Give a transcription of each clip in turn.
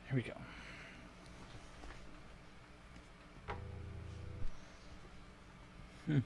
Here we go. Hmm.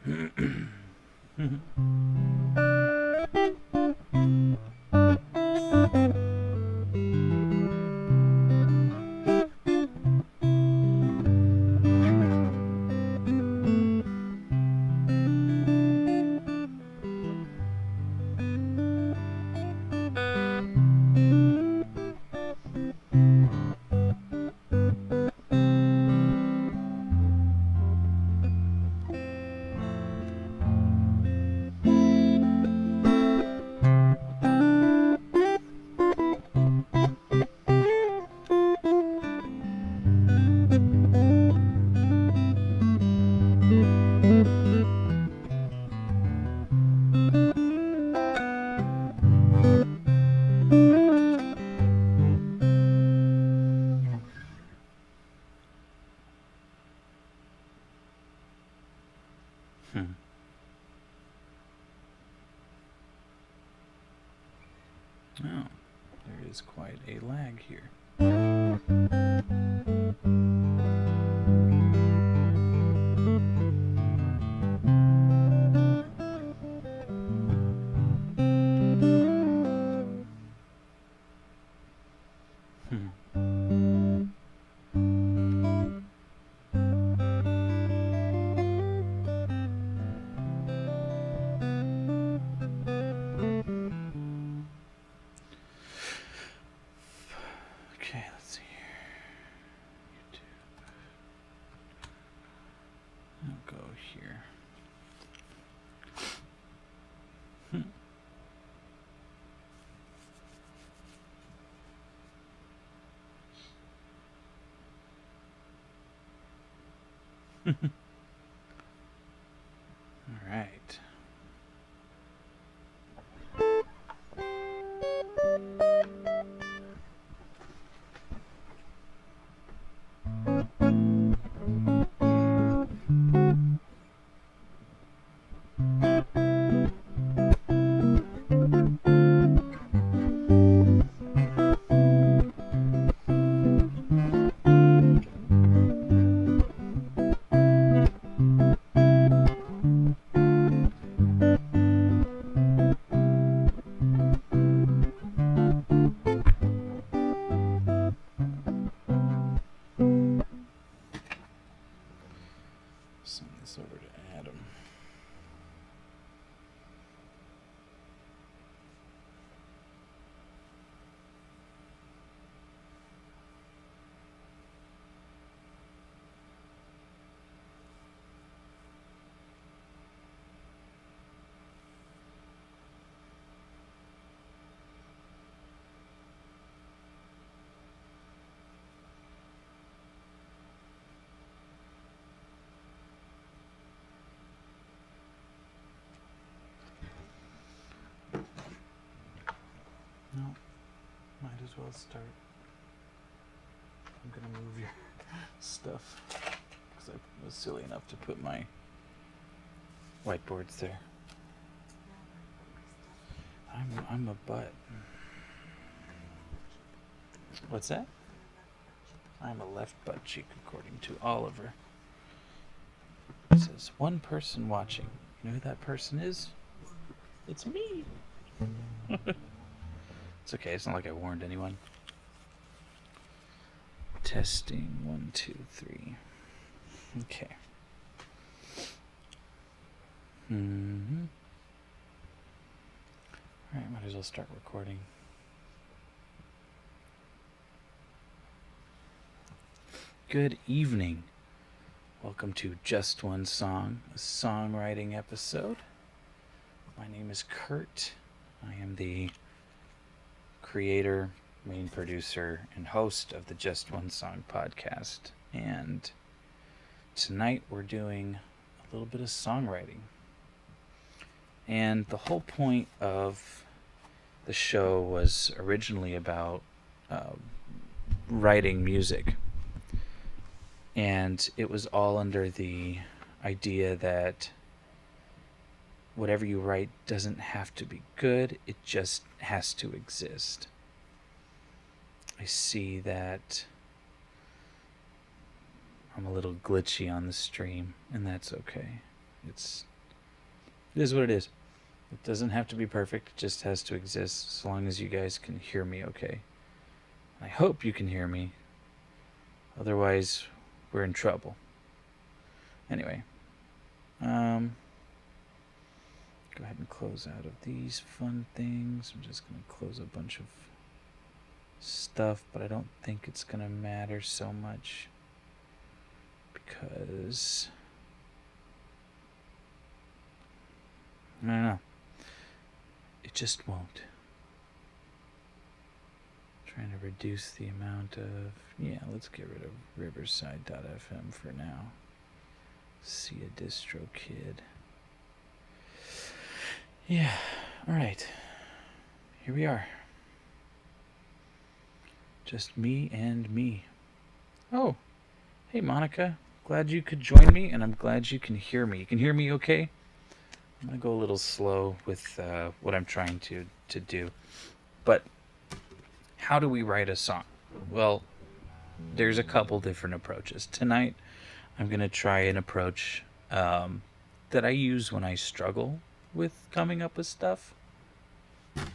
Oh, there is quite a lag here. Okay, let's see here. YouTube. I'll go here. All right. Send this over to Adam. No, might as well start. I'm gonna move your stuff because I was silly enough to put my whiteboards there. I'm a butt. What's that? I'm a left butt cheek, according to Oliver. It says one person watching. You know who that person is? It's me. It's okay, it's not like I warned anyone. Testing 1, 2, 3. Okay. Alright, might as well start recording. Good evening. Welcome to Just One Song, a songwriting episode. My name is Kurt. I am the creator, main producer, and host of the Just One Song podcast. And tonight we're doing a little bit of songwriting. And the whole point of the show was originally about writing music. And it was all under the idea that whatever you write doesn't have to be good, it just has to exist. I see that I'm a little glitchy on the stream, and that's okay. It's It is what it is. It doesn't have to be perfect. It just has to exist as long as you guys can hear me okay. I hope you can hear me. Otherwise, we're in trouble. Anyway, go ahead and close out of these fun things. I'm just going to close a bunch of stuff, but I don't think it's going to matter so much because I don't know. It just won't. Trying to reduce the amount of... Yeah, let's get rid of Riverside.fm for now. See a DistroKid. Yeah, alright. Here we are. Just me and me. Oh, hey Monica. Glad you could join me, and I'm glad you can hear me. You can hear me okay? I'm going to go a little slow with what I'm trying to do. But how do we write a song? Well, there's a couple different approaches. Tonight, I'm going to try an approach that I use when I struggle with coming up with stuff. Let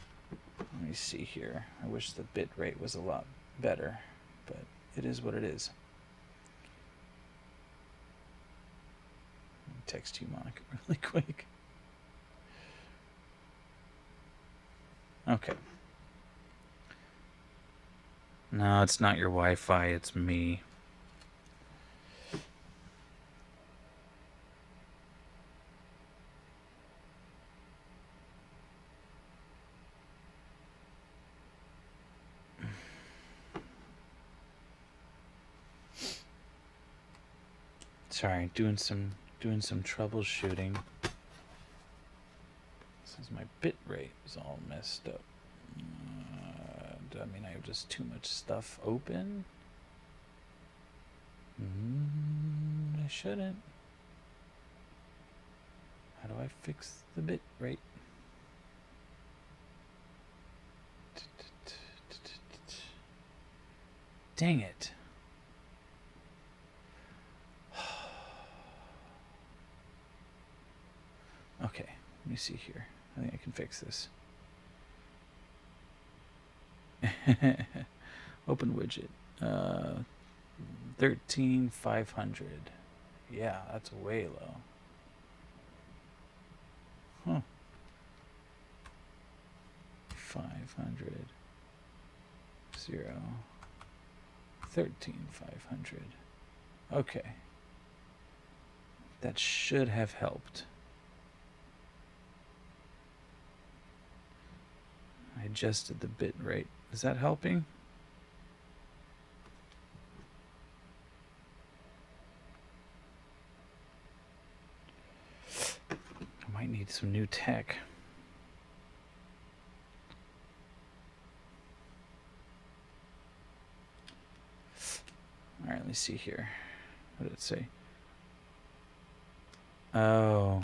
me see here. I wish the bit rate was a lot better, but it is what it is. Let me text you, Monica, really quick. Okay. No, it's not your Wi-Fi, it's me. Sorry, doing some troubleshooting. Since my bit rate is all messed up. I mean, I have just too much stuff open. I shouldn't. How do I fix the bit rate? Dang it. Okay, let me see here. I think I can fix this. Open widget. 13,500. Yeah, that's way low. Huh. 500. 0. 13,500. Okay. That should have helped. I adjusted the bit rate. Is that helping? I might need some new tech. All right, let me see here. What did it say? Oh,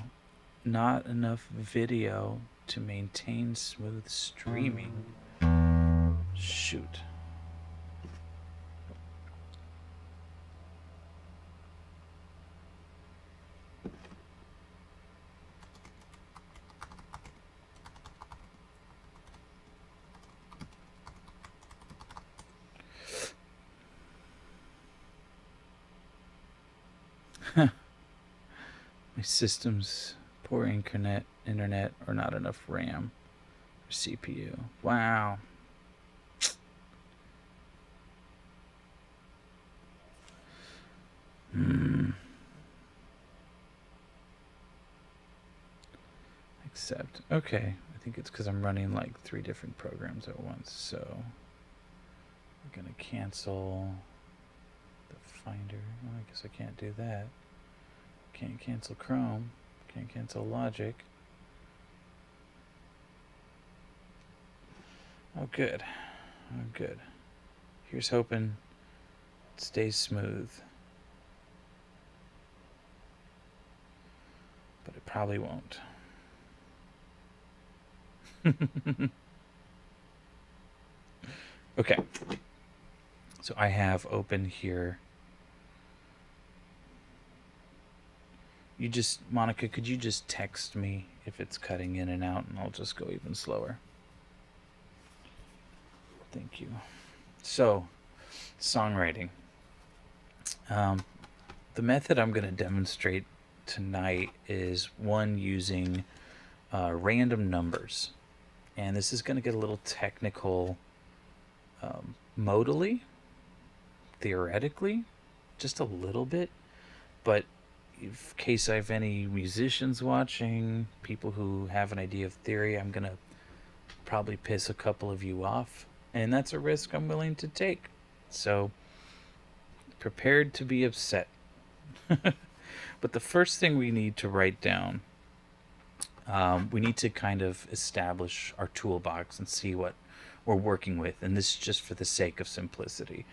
not enough video to maintain smooth streaming. Shoot. My system's poor internet, or not enough RAM or CPU. Wow. Accept. Okay. I think it's because I'm running like 3 different programs at once. So we're going to cancel the Finder. Well, I guess I can't do that. Can't cancel Chrome. Can't cancel Logic. Oh, good. Oh, good. Here's hoping it stays smooth. But it probably won't. Okay. So I have open here. Monica, could you just text me if it's cutting in and out, and I'll just go even slower. Thank you. So, songwriting. The method I'm going to demonstrate tonight is one using random numbers. And this is going to get a little technical modally, theoretically, just a little bit. But in case I have any musicians watching, people who have an idea of theory, I'm going to probably piss a couple of you off. And that's a risk I'm willing to take. So, prepared to be upset. But the first thing we need to write down, we need to kind of establish our toolbox and see what we're working with. And this is just for the sake of simplicity.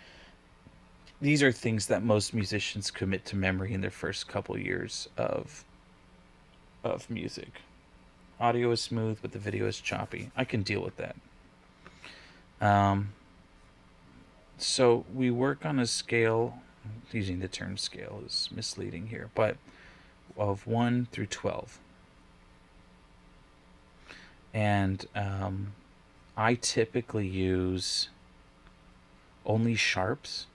These are things that most musicians commit to memory in their first couple years of music. Audio is smooth, but the video is choppy. I can deal with that. So we work on a scale, using the term scale is misleading here, but of 1 through 12. And I typically use only sharps,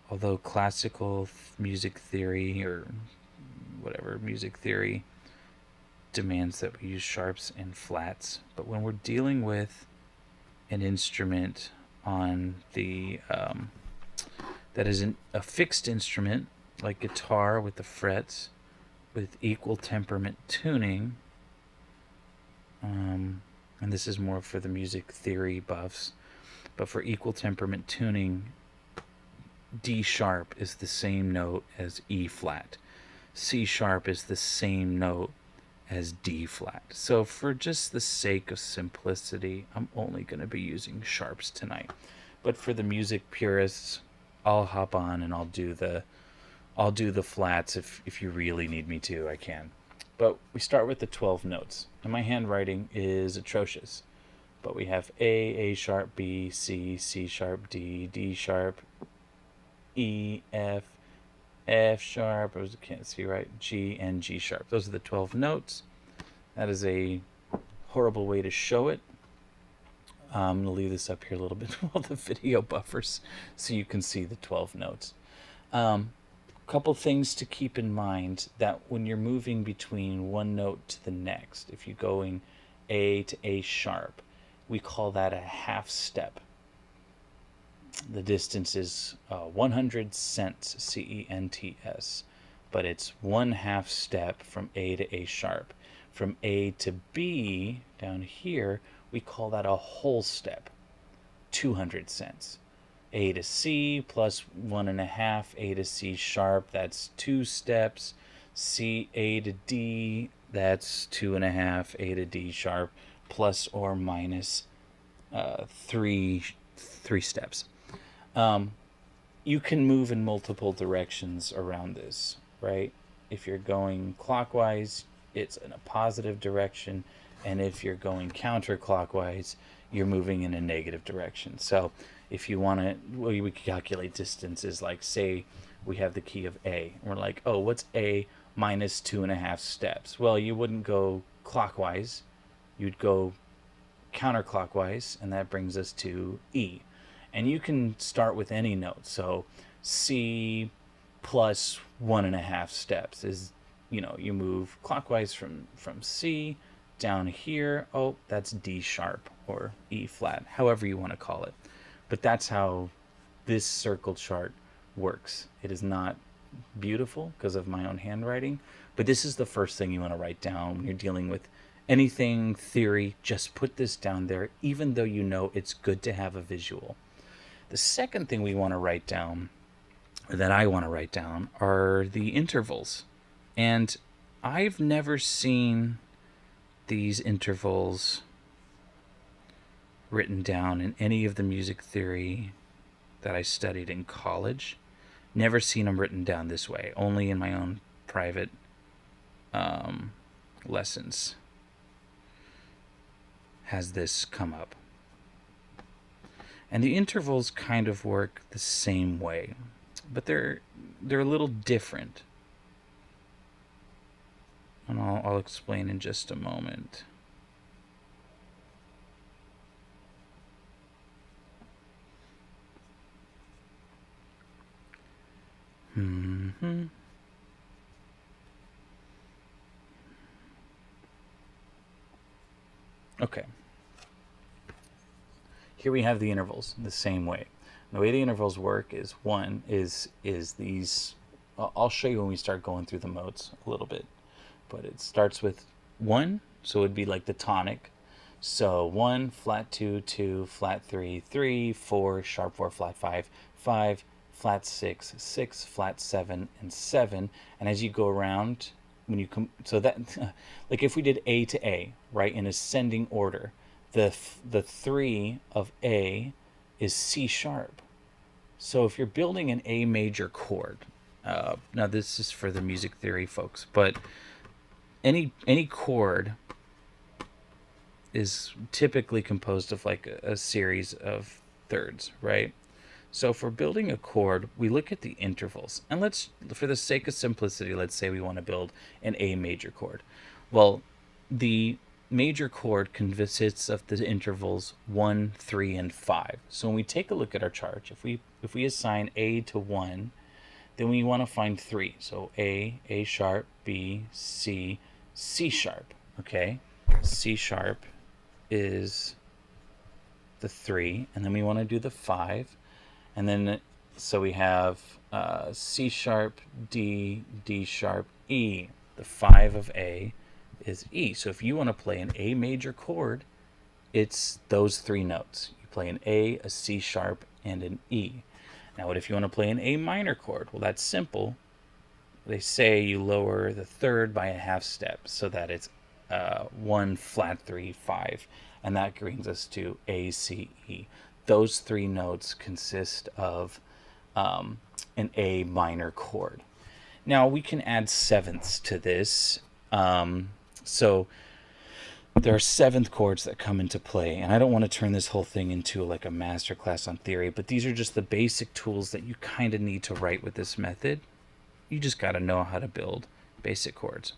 although classical music theory or whatever music theory demands that we use sharps and flats. But when we're dealing with an instrument on the that is a fixed instrument like guitar with the frets with equal temperament tuning, and this is more for the music theory buffs, but for equal temperament tuning, D sharp is the same note as E flat. C sharp is the same note as D flat. So for just the sake of simplicity, I'm only going to be using sharps tonight. But for the music purists, I'll hop on and I'll do the flats if you really need me to, I can. But we start with the 12 notes. And my handwriting is atrocious. But we have A sharp, B, C, C sharp, D, D sharp, E, F, F sharp, I can't see right, G, and G sharp. Those are the 12 notes. That is a horrible way to show it. I'm going to leave this up here a little bit while the video buffers so you can see the 12 notes. Couple things to keep in mind, that when you're moving between one note to the next, if you're going A to A sharp, we call that a half step. The distance is 100 cents, C-E-N-T-S, but it's 1/2 step from A to A sharp. From A to B, down here, we call that a whole step, 200 cents. A to C plus 1.5, A to C sharp, that's 2 steps. C, A to D, that's 2.5, A to D sharp, plus or minus 3 steps. You can move in multiple directions around this, right? If you're going clockwise, it's in a positive direction, and if you're going counterclockwise, you're moving in a negative direction. So if you want to, well, we calculate distances, like say we have the key of A, and we're like, oh, what's A minus 2.5 steps? Well, you wouldn't go clockwise, you'd go counterclockwise, and that brings us to E. And you can start with any note. So C plus 1.5 steps is, you move clockwise from C down here. Oh, that's D sharp or E flat, however you want to call it. But that's how this circle chart works. It is not beautiful because of my own handwriting, but this is the first thing you want to write down when you're dealing with anything theory. Just put this down there, even though you know it's good to have a visual. The second thing we want to write down, or that I want to write down, are the intervals. And I've never seen these intervals written down in any of the music theory that I studied in college. Never seen them written down this way, only in my own private lessons has this come up. And the intervals kind of work the same way, but they're a little different. And I'll explain in just a moment. Okay. Here we have the intervals the same way. The way the intervals work is these. I'll show you when we start going through the modes a little bit, but it starts with 1, so it'd be like the tonic. So 1, flat 2, 2, flat 3, 3, 4, sharp 4, flat 5, 5, flat 6, 6, flat 7, and 7. And as you go around, when you come, so that, like if we did A to A, right, in ascending order, the 3 of A is C sharp. So if you're building an A major chord, now this is for the music theory folks, but any chord is typically composed of like a series of thirds, right? So if we're building a chord, we look at the intervals. And let's, for the sake of simplicity, let's say we want to build an A major chord. Well, the major chord consists of the intervals 1, 3, and 5. So when we take a look at our chart, if we assign A to 1, then we want to find 3. So A sharp, B, C, C sharp. Okay, C sharp is the 3, and then we want to do the 5, and then so we have C sharp, D, D sharp, E. The 5 of A is E. So if you want to play an A major chord, it's those 3 notes. You play an A, a C sharp, and an E. Now what if you want to play an A minor chord? Well, that's simple. They say you lower the third by a half step so that it's 1, flat 3, 5, and that brings us to A, C, E. Those 3 notes consist of an A minor chord. Now we can add sevenths to this. So there are 7th chords that come into play, and I don't want to turn this whole thing into like a master class on theory, but these are just the basic tools that you kind of need to write with this method. You just got to know how to build basic chords.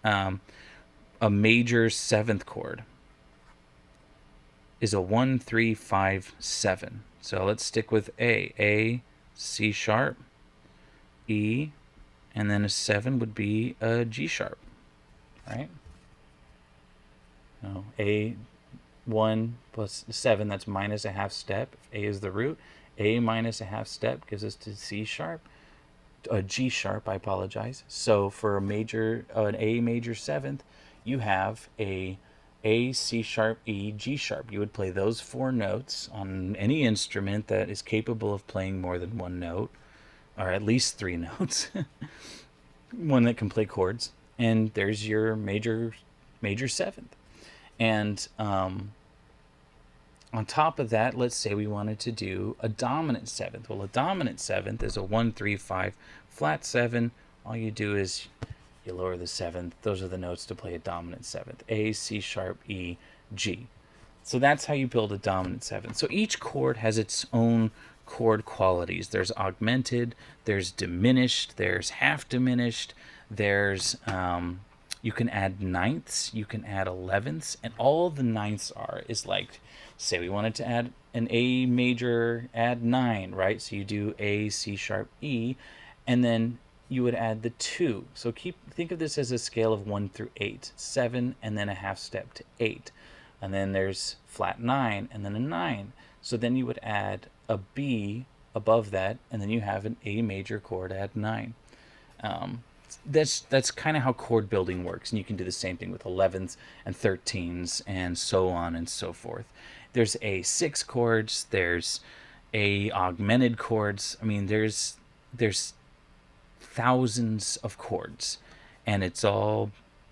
A major 7th chord is a 1, 3, 5, 7. So let's stick with A, C sharp, E, and then a 7 would be a G sharp, right? No, A 1 plus 7, that's minus a half step. If A is the root, A minus a half step gives us to C sharp, G sharp, I apologize. So for an A major 7th, you have a C sharp, E, G sharp. You would play those 4 notes on any instrument that is capable of playing more than 1 note, or at least 3 notes. One that can play chords. And there's your major 7th. And on top of that, let's say we wanted to do a dominant 7th. Well, a dominant 7th is a 1, 3, 5, flat 7. All you do is you lower the 7th. Those are the notes to play a dominant 7th. A, C sharp, E, G. So that's how you build a dominant 7th. So each chord has its own chord qualities. There's augmented, there's diminished, there's half diminished, there's you can add ninths, you can add 11ths, and all the ninths is like, say we wanted to add an A major, add 9, right? So you do A, C sharp, E, and then you would add the 2. So think of this as a scale of 1 through 8, 7, and then a half step to 8. And then there's flat 9, and then a 9. So then you would add a B above that, and then you have an A major chord at 9. That's kind of how chord building works, and you can do the same thing with 11s and 13s and so on and so forth. There's A6 chords, there's A augmented chords. I mean, there's thousands of chords, and it's all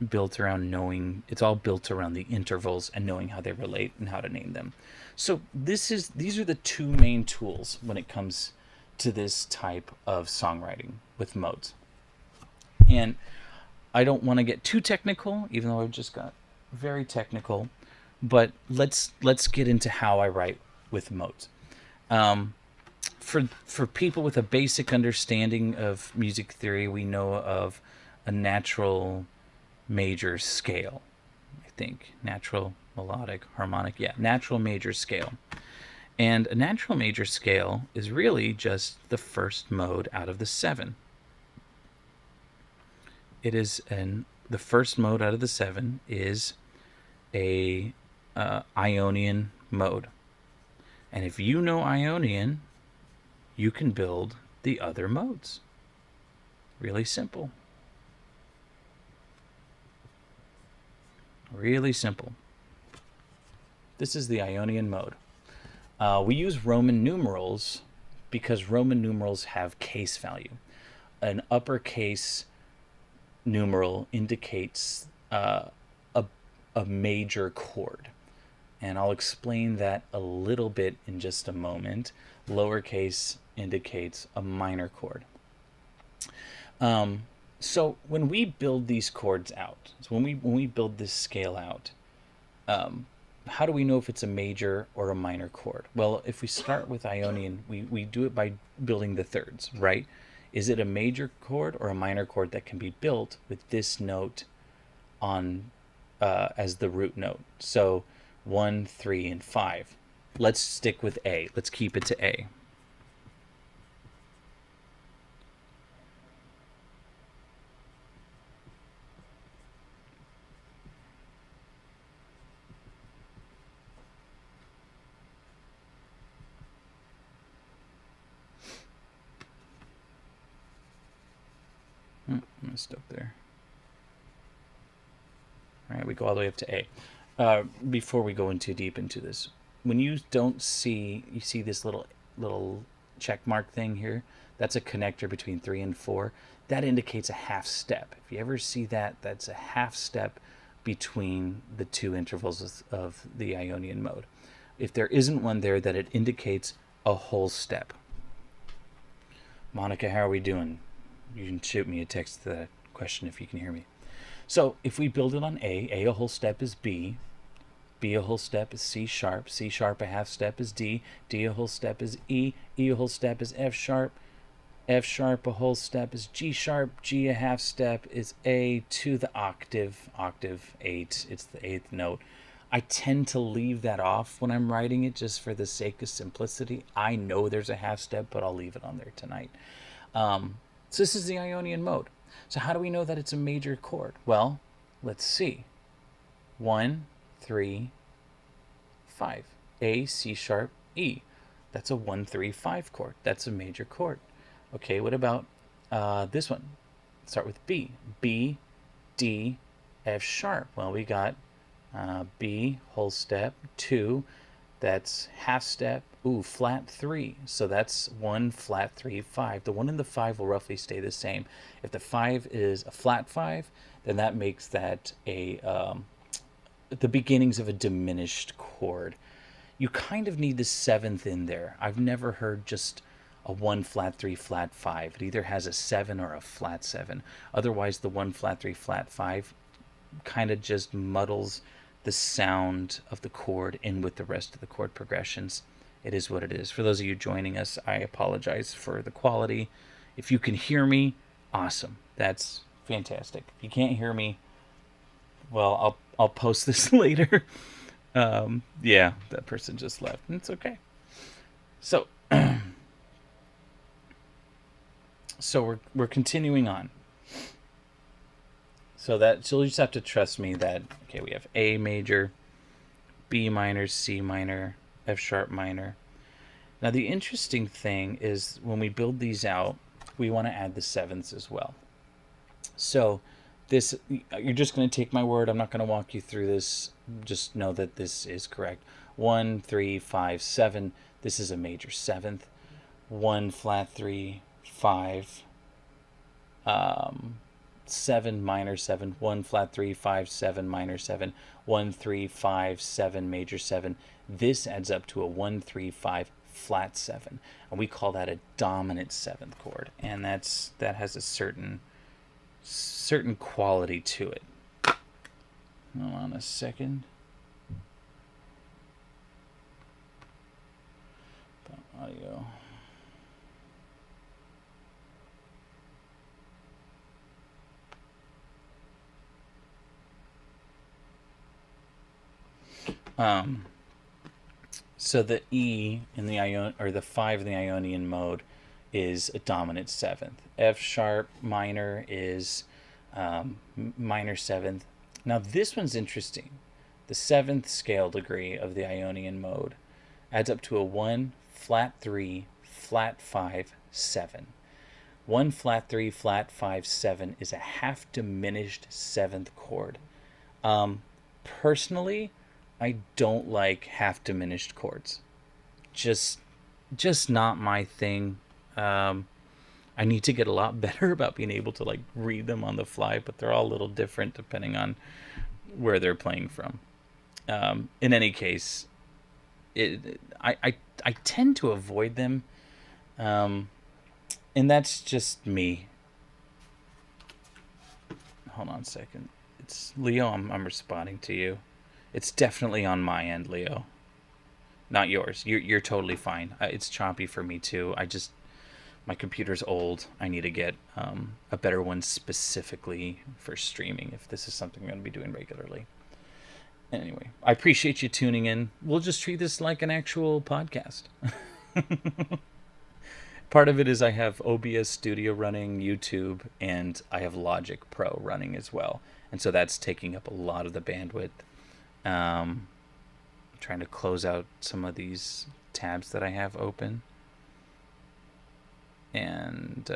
built around the intervals and knowing how they relate and how to name them. So these are the 2 main tools when it comes to this type of songwriting with modes. And I don't want to get too technical, even though I've just got very technical, but let's get into how I write with modes. For people with a basic understanding of music theory, we know of a natural major scale. I think natural, melodic, harmonic. Yeah, natural major scale. And a natural major scale is really just the first mode out of the 7. It is the first mode out of the 7 is a Ionian mode. And if you know Ionian, you can build the other modes. Really simple. Really simple. This is the Ionian mode. We use Roman numerals because Roman numerals have case value. An uppercase numeral indicates a major chord. And I'll explain that a little bit in just a moment. Lowercase indicates a minor chord. So when we build these chords out, so when we build this scale out, how do we know if it's a major or a minor chord? Well, if we start with Ionian, we do it by building the thirds, right? Is it a major chord or a minor chord that can be built with this note on as the root note? So 1, 3, and 5. Let's stick with A. Let's keep it to A. Messed up there. All right, we go all the way up to A. Before we go in too deep into this, when you see this little check mark thing here, that's a connector between 3 and 4. That indicates a half step. If you ever see that, that's a half step between the two intervals of the Ionian mode. If there isn't one there, that it indicates a whole step. Monica, how are we doing? You can shoot me a text to that question if you can hear me. So if we build it on A a whole step is B a whole step is C sharp a half step is D a whole step is E a whole step is F sharp a whole step is G sharp, G a half step is A to the octave 8, it's the 8th note. I tend to leave that off when I'm writing it just for the sake of simplicity. I know there's a half step, but I'll leave it on there tonight. So this is the Ionian mode. So how do we know that it's a major chord? Well, let's see. 1, 3, 5. A, C sharp, E. That's a 1, 3, 5 chord. That's a major chord. Okay, what about this one? Start with B. B, D, F sharp. Well, we got B, whole step, 2. That's half step. Ooh, flat 3. So that's 1, flat 3, 5. The 1 and the 5 will roughly stay the same. If the 5 is a flat 5, then that makes that the beginnings of a diminished chord. You kind of need the 7th in there. I've never heard just a 1, flat 3, flat 5. It either has a 7 or a flat 7. Otherwise, the 1, flat 3, flat 5 kind of just muddles the sound of the chord in with the rest of the chord progressions. It is what it is. For those of you joining us, I apologize for the quality. If you can hear me, awesome. That's fantastic. If you can't hear me, well, I'll post this later. Yeah, that person just left. It's okay. So so we're continuing on. So you'll just have to trust me that, okay, we have A major, B minor, C minor, F sharp minor. Now the interesting thing is when we build these out, we want to add the 7ths as well. So this, you're just going to take my word. I'm not going to walk you through this. Just know that this is correct. 1, 3, 5, 7. This is a major 7th. 1, flat 3, 5. 7, minor 7, 1, flat 3, 5, 7, minor 7, 1, 3, 5, 7, major 7. This adds up to a 1, 3, 5, flat 7. And we call that a dominant 7th chord. And that has a certain quality to it. Hold on a second. Audio. Um, so the E in the or the 5 in the Ionian mode is a dominant seventh. F sharp minor is minor seventh. Now this one's interesting. The seventh scale degree of the Ionian mode adds up to a 1, flat 3, flat 5, 7. 1, flat 3, flat 5, 7 is a half diminished seventh chord. Personally, I don't like half diminished chords. Just not my thing. I need to get a lot better about being able to like read them on the fly, but they're all a little different depending on where they're playing from. In any case, I tend to avoid them, and that's just me. Hold on a second. It's Leo. I'm responding to you. It's definitely on my end, Leo. Not yours. You're totally fine. It's choppy for me too. My computer's old. I need to get a better one specifically for streaming if this is something I'm going to be doing regularly. Anyway, I appreciate you tuning in. We'll just treat this like an actual podcast. Part of it is I have OBS Studio running, YouTube, and I have Logic Pro running as well. And so that's taking up a lot of the bandwidth. I'm trying to close out some of these tabs that I have open. And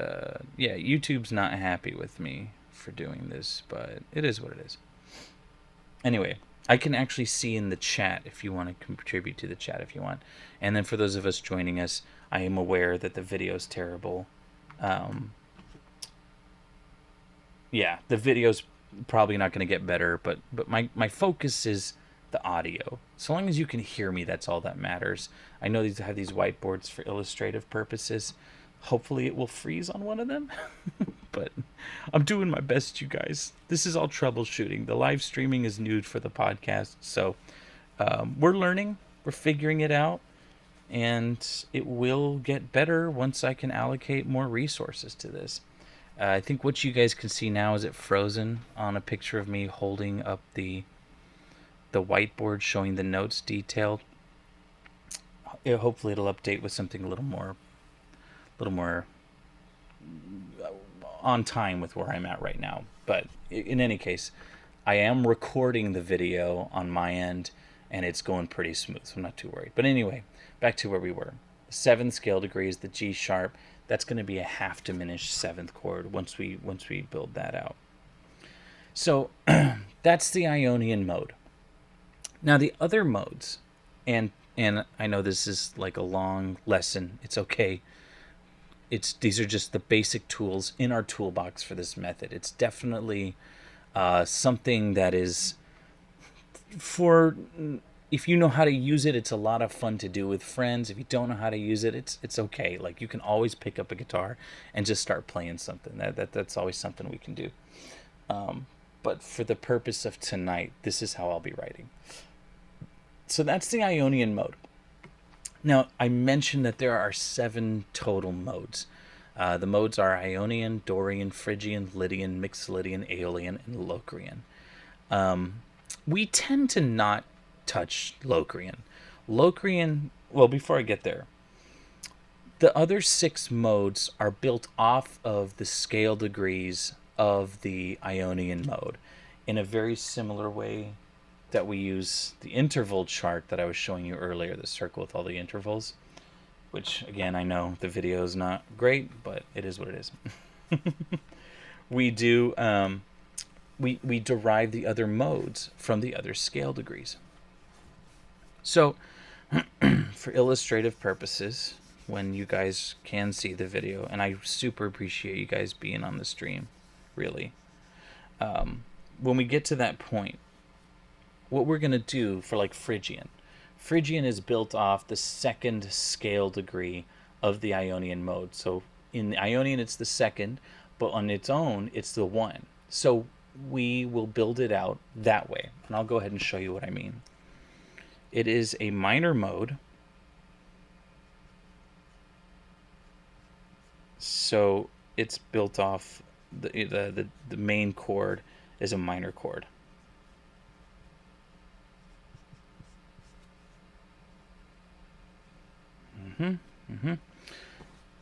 yeah, YouTube's not happy with me for doing this, but it is what it is. Anyway, I can actually see in the chat if you want to contribute to the chat if you want. And then for those of us joining us, I am aware that the video is terrible. Yeah, the video's probably not going to get better, but my focus is the audio. So long as you can hear me, that's all that matters. I know these have these whiteboards for illustrative purposes. Hopefully it will freeze on one of them. But I'm doing my best, you guys. This is all troubleshooting. The live streaming is new for the podcast. So we're learning. We're figuring it out. And it will get better once I can allocate more resources to this. I think what you guys can see now is it frozen on a picture of me holding up the whiteboard showing the notes detailed. Hopefully it'll update with something a little more on time with where I'm at right now. But in any case, I am recording the video on my end and it's going pretty smooth, so I'm not too worried. But anyway, back to where we were. 7 scale degrees, the G sharp, that's going to be a half diminished 7th chord once we build that out. So that's the Ionian mode. Now the other modes, and I know this is like a long lesson, it's okay. These are just the basic tools in our toolbox for this method. It's definitely something that is for, if you know how to use it, it's a lot of fun to do with friends. If you don't know how to use it, it's okay. Like you can always pick up a guitar and just start playing something. That's always something we can do. But for the purpose of tonight, this is how I'll be writing. So that's the Ionian mode. Now, I mentioned that there are 7 total modes. The modes are Ionian, Dorian, Phrygian, Lydian, Mixolydian, Aeolian, and Locrian. We tend to not touch Locrian. Locrian, well, before I get there, the other 6 modes are built off of the scale degrees of the Ionian mode in a very similar way that we use the interval chart that I was showing you earlier, the circle with all the intervals, which again, I know the video is not great, but it is what it is. We do, we derive the other modes from the other scale degrees. So for illustrative purposes, when you guys can see the video, and I super appreciate you guys being on the stream, really. When we get to that point, what we're going to do for like Phrygian is built off the 2nd scale degree of the Ionian mode. So in the Ionian, it's the 2nd, but on its own, it's the 1. So we will build it out that way. And I'll go ahead and show you what I mean. It is a minor mode. So it's built off the main chord is a minor chord.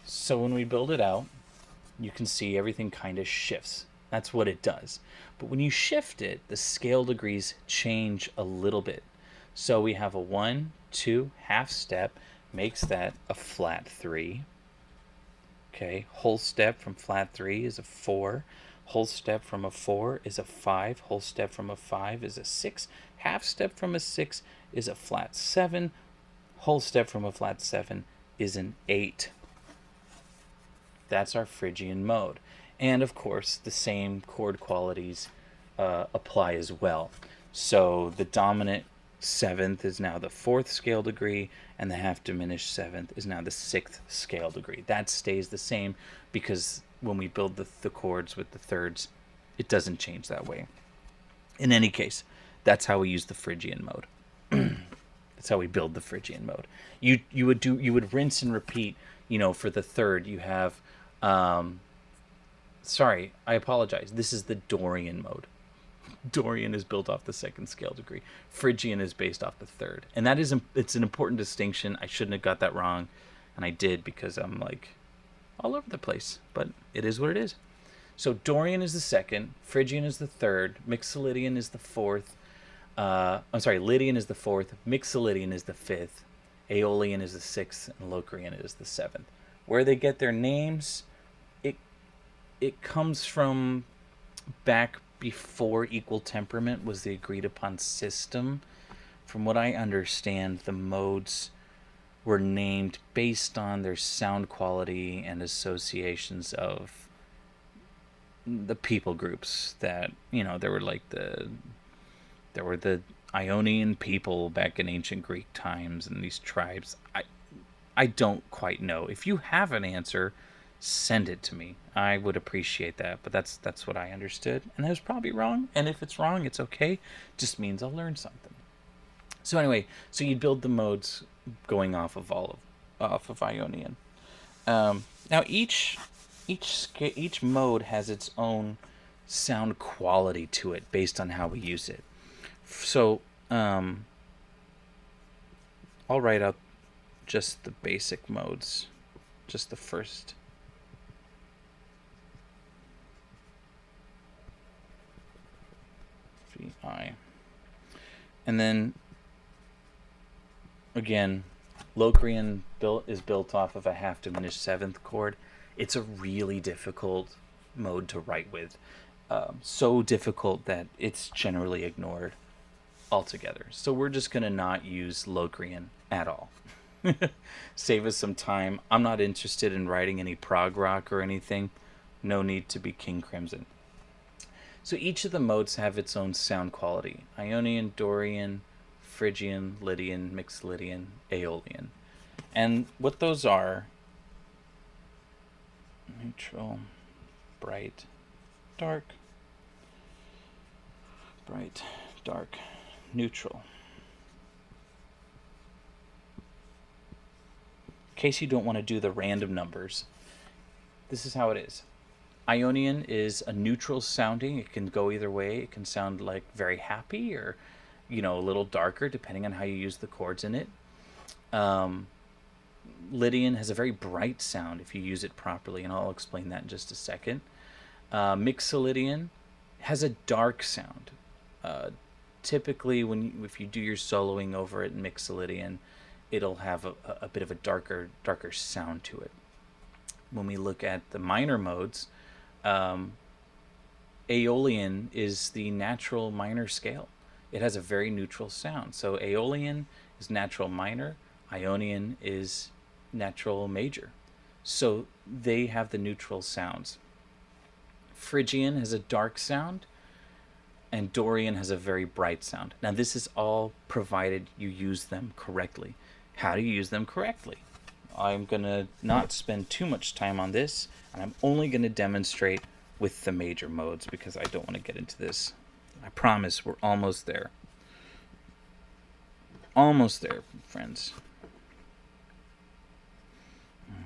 So when we build it out, you can see everything kind of shifts. That's what it does. But when you shift it, the scale degrees change a little bit. So we have a 1, 2, half step, makes that a flat 3. Okay, whole step from flat 3 is a 4. Whole step from a 4 is a 5. Whole step from a 5 is a 6. Half step from a 6 is a flat 7. Whole step from a flat 7 is an 8. That's our Phrygian mode. And of course, the same chord qualities apply as well. So the dominant 7th is now the 4th scale degree, and the half diminished 7th is now the 6th scale degree. That stays the same because when we build the chords with the thirds, it doesn't change that way. In any case, that's how we use the Phrygian mode. That's how we build the Phrygian mode. You would rinse and repeat. For the third, you have. Sorry, I apologize. This is the Dorian mode. Dorian is built off the 2nd scale degree. Phrygian is based off the 3rd, and it's an important distinction. I shouldn't have got that wrong, and I did because I'm like all over the place. But it is what it is. So Dorian is the 2nd, Phrygian is the 3rd, Mixolydian is the 4th. Lydian is the 4th, Mixolydian is the 5th, Aeolian is the 6th, and Locrian is the 7th. Where they get their names, it comes from back before equal temperament was the agreed upon system. From what I understand, the modes were named based on their sound quality and associations of the people groups that, there were the Ionian people back in ancient Greek times, and these tribes. I don't quite know. If you have an answer, send it to me. I would appreciate that. But that's what I understood, and I was probably wrong. And if it's wrong, it's okay. It just means I'll learn something. So anyway, so you build the modes going off of Ionian. Now each mode has its own sound quality to it based on how we use it. So I'll write out just the basic modes, just the first. VI. And then again, Locrian is built off of a half diminished 7th chord. It's a really difficult mode to write with. So difficult that it's generally ignored altogether. So we're just going to not use Locrian at all. Save us some time. I'm not interested in writing any prog rock or anything. No need to be King Crimson. So each of the modes have its own sound quality. Ionian, Dorian, Phrygian, Lydian, Mixolydian, Aeolian. And what those are: neutral, bright, dark, bright, dark, neutral. In case you don't want to do the random numbers, this is how it is. Ionian is a neutral sounding. It can go either way. It can sound like very happy or, a little darker depending on how you use the chords in it. Lydian has a very bright sound if you use it properly, and I'll explain that in just a second. Mixolydian has a dark sound. Typically, if you do your soloing over it in Mixolydian, it'll have a bit of a darker sound to it. When we look at the minor modes, Aeolian is the natural minor scale. It has a very neutral sound. So Aeolian is natural minor, Ionian is natural major. So they have the neutral sounds. Phrygian has a dark sound, and Dorian has a very bright sound. Now this is all provided you use them correctly. How do you use them correctly? I'm going to not spend too much time on this, and I'm only going to demonstrate with the major modes because I don't want to get into this. I promise we're almost there. Almost there, friends.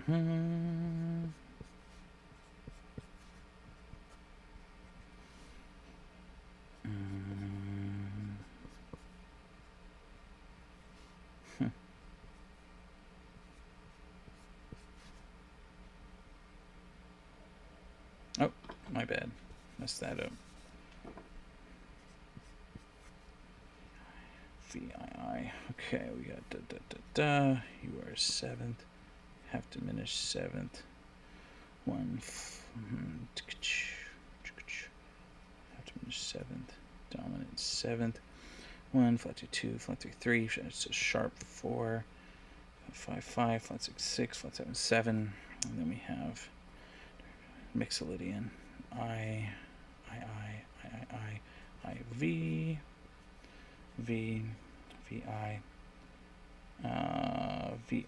Mm-hmm. bad. Messed that up. VII. Okay, we got da da da da. You are 7th. Half diminished 7th. Half diminished 7th. Dominant 7th. 1, flat 2, 2, flat 3, 3. It's a sharp 4. 5, 5, flat 6, 6, flat 7, 7. And then we have Mixolydian. V, VI, VII.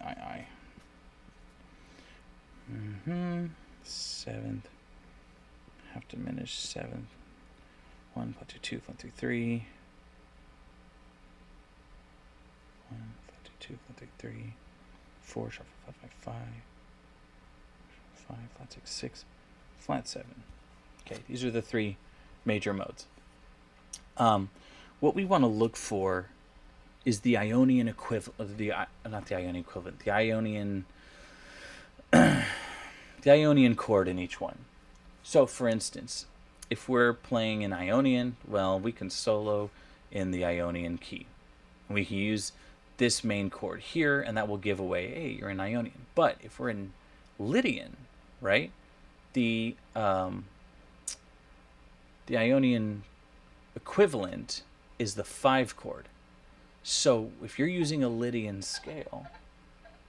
7th, half diminished 7th, 1, flat 2, 2, flat 3, 3, 1, flat 2, 2, flat 3, 3, 4, sharp 5, 5, 5, 5, flat 6, 6, flat 7. Okay, these are the 3 major modes. What we want to look for is the Ionian equivalent, the Ionian chord in each one. So, for instance, if we're playing an Ionian, well, we can solo in the Ionian key. We can use this main chord here, and that will give away, hey, you're in Ionian. But if we're in Lydian, right, the Ionian equivalent is the 5 chord. So if you're using a Lydian scale,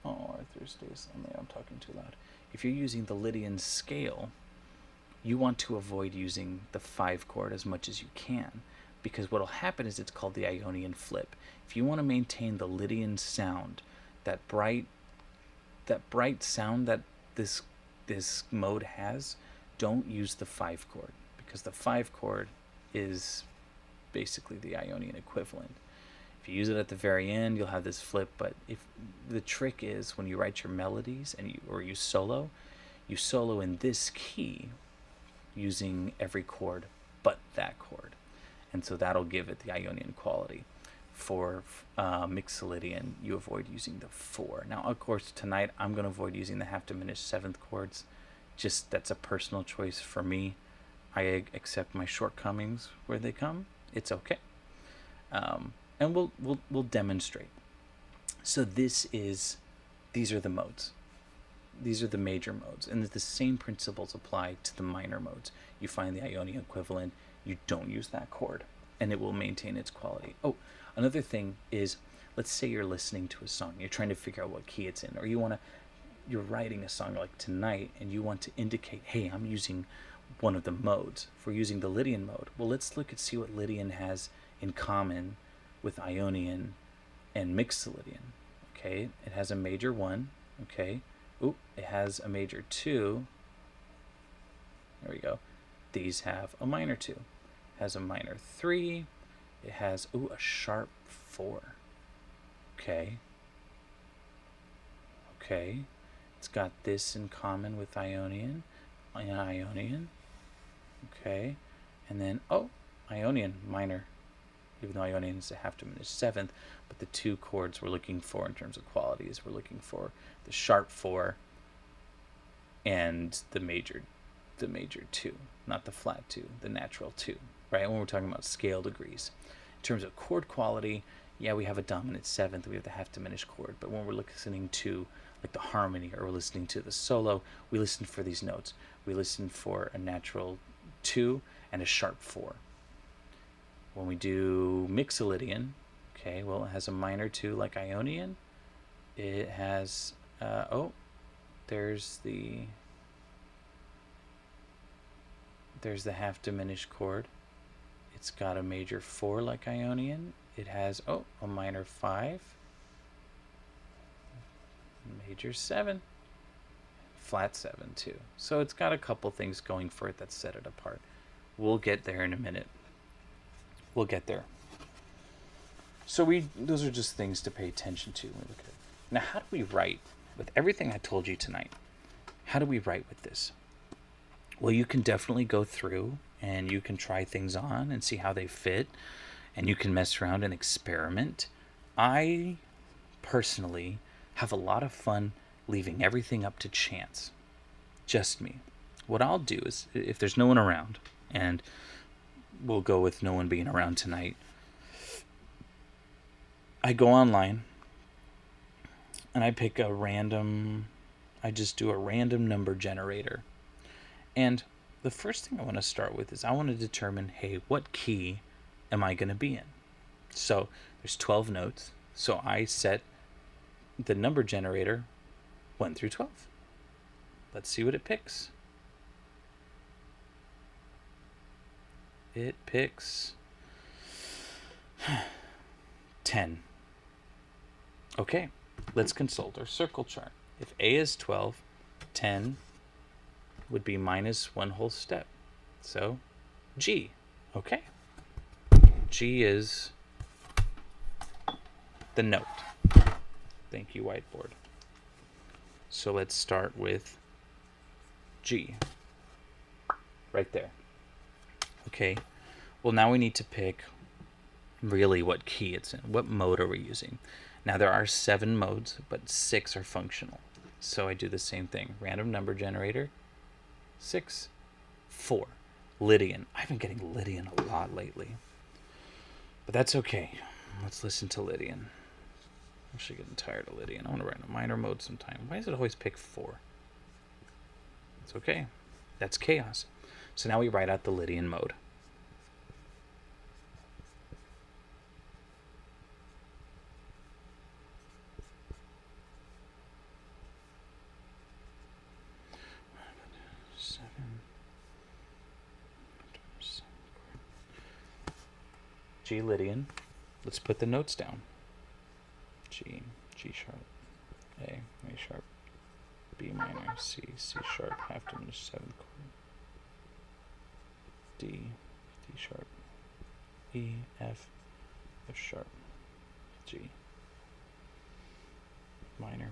Arthur's Days, I'm talking too loud. If you're using the Lydian scale, you want to avoid using the 5 chord as much as you can, because what will happen is it's called the Ionian flip. If you want to maintain the Lydian sound, that bright sound that this mode has, don't use the 5 chord, because the 5 chord is basically the Ionian equivalent. If you use it at the very end, you'll have this flip. But if the trick is when you write your melodies and you solo in this key using every chord but that chord, and so that'll give it the Ionian quality. For Mixolydian, you avoid using the 4. Now, of course, tonight I'm going to avoid using the half diminished 7th chords. Just that's a personal choice for me. I accept my shortcomings where they come. It's okay. And we'll demonstrate. So these are the modes. These are the major modes, and the same principles apply to the minor modes. You find the Ionian equivalent, you don't use that chord, and it will maintain its quality. Oh, another thing is, let's say you're listening to a song, you're trying to figure out what key it's in, or you're writing a song like tonight, and you want to indicate, hey, I'm using one of the modes. If we're using the Lydian mode, well, let's look and see what Lydian has in common with Ionian and Mixolydian. Okay, it has a major 1. Okay, it has a major 2. There we go. These have a minor 2. It has a minor 3. It has a sharp 4. Okay. It's got this in common with Ionian. Okay, and then Ionian minor, even though Ionian is a half diminished 7th, but the 2 chords we're looking for in terms of qualities, we're looking for the sharp 4 and the major 2, not the flat 2, the natural 2, right? When we're talking about scale degrees. In terms of chord quality, yeah, we have a dominant 7th, we have the half diminished chord, but when we're listening to like the harmony, or we're listening to the solo, we listen for these notes. We listen for a natural 2 and a sharp 4. When we do Mixolydian, okay, well, it has a minor 2 like Ionian. It has there's the half diminished chord. It's got a major 4 like Ionian. It has a minor 5, major 7, flat 7 too. So it's got a couple things going for it that set it apart. We'll get there in a minute. We'll get there. So those are just things to pay attention to when we look at it. Now, how do we write with everything I told you tonight? How do we write with this? Well, you can definitely go through and you can try things on and see how they fit, and you can mess around and experiment. I have a lot of fun leaving everything up to chance. Just me. what I'll do is, if there's no one around, and we'll go with no one being around tonight, I go online and I pick I just do a random number generator. And the first thing I want to start with is I want to determine, hey, what key am I going to be in? So there's 12 notes. So I set the number generator 1 through 12. Let's see what it picks. It picks 10. Okay, let's consult our circle chart. If A is 12, 10 would be minus one whole step. So G. Okay. G is the note. Thank you, whiteboard. So let's start with G. Right there. Okay. Well, now we need to pick really what key it's in. What mode are we using? Now there are 7 modes, but 6 are functional. So I do the same thing. Random number generator, 6, 4. Lydian. I've been getting Lydian a lot lately. But that's okay. Let's listen to Lydian. I'm actually getting tired of Lydian. I want to write in a minor mode sometime. Why does it always pick 4? It's okay. That's chaos. So now we write out the Lydian mode. G Lydian. Let's put the notes down. G, G sharp, A sharp, B minor, C sharp, half diminished 7th chord, D sharp, E, F sharp, G, minor,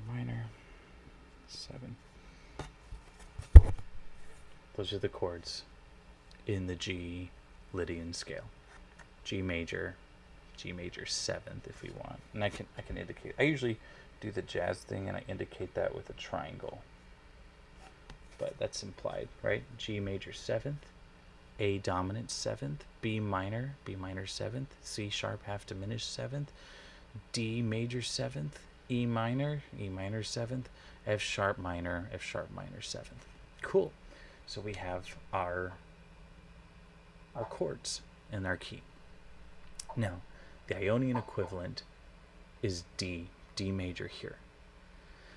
7. Those are the chords in the G Lydian scale. G major 7th if we want. And I can indicate. I usually do the jazz thing and I indicate that with a triangle. But that's implied, right? G major 7th, A dominant 7th, B minor 7th, C sharp half diminished 7th, D major 7th, E minor 7th, F sharp minor 7th. Cool. So we have our chords and our key. Now, the Ionian equivalent is D major here.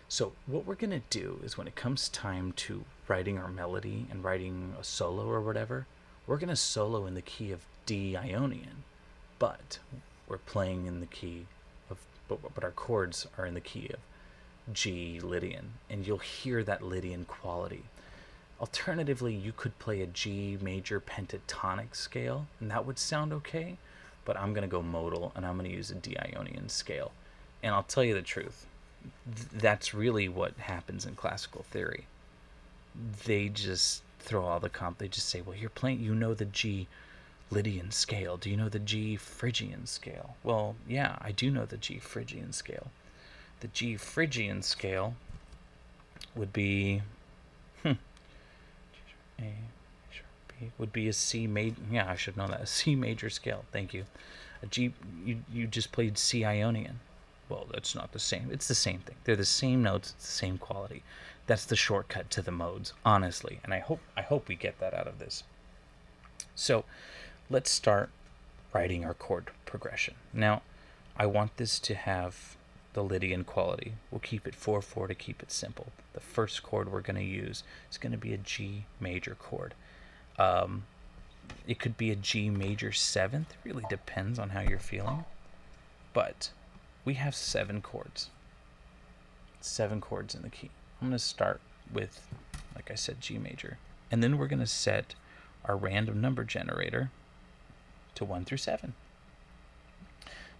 So what we're going to do is when it comes time to writing our melody and writing a solo or whatever, we're going to solo in the key of D Ionian, but we're playing in the key of, but our chords are in the key of G Lydian, and you'll hear that Lydian quality. Alternatively, you could play a G major pentatonic scale, and that would sound okay, but I'm going to go modal, and I'm going to use a D Ionian scale. And I'll tell you the truth, that's really what happens in classical theory. They just throw all the they just say, well, you're playing, you know the G Lydian scale. Do you know the G Phrygian scale? Well, yeah, I do know the G Phrygian scale. The G Phrygian scale would be... A sharp B would be a C major. Yeah, I should know that. A C major scale. Thank you. A G. You just played C Ionian. Well, that's not the same. It's the same thing. They're the same notes. It's the same quality. That's the shortcut to the modes, honestly. And I hope we get that out of this. So, let's start writing our chord progression. Now, I want this to have the Lydian quality. We'll keep it 4/4 to keep it simple. The first chord we're going to use is going to be a G major chord. It could be a G major 7th. It really depends on how you're feeling. But we have 7 chords. 7 chords in the key. I'm going to start with, like I said, G major. And then we're going to set our random number generator to 1 through 7.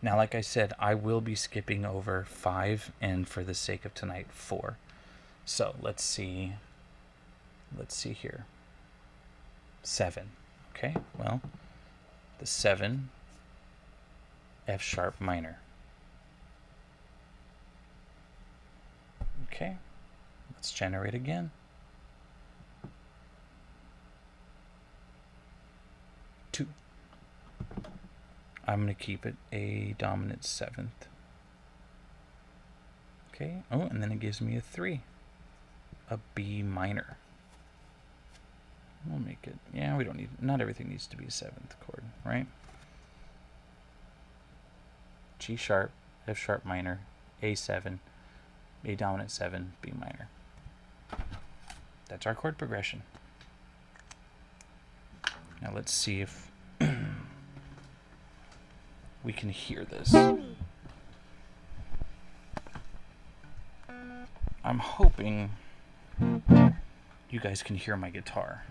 Now, like I said, I will be skipping over 5 and, for the sake of tonight, 4. So let's see here. 7. Okay, well, the 7, F sharp minor. Okay, let's generate again. I'm going to keep it A dominant 7th. Okay, oh, and then it gives me a 3. A B minor. We'll make it, yeah, we don't need, not everything needs to be a 7th chord, right? G sharp, F sharp minor, A7, A dominant 7, B minor. That's our chord progression. Now let's see if we can hear this. I'm hoping you guys can hear my guitar.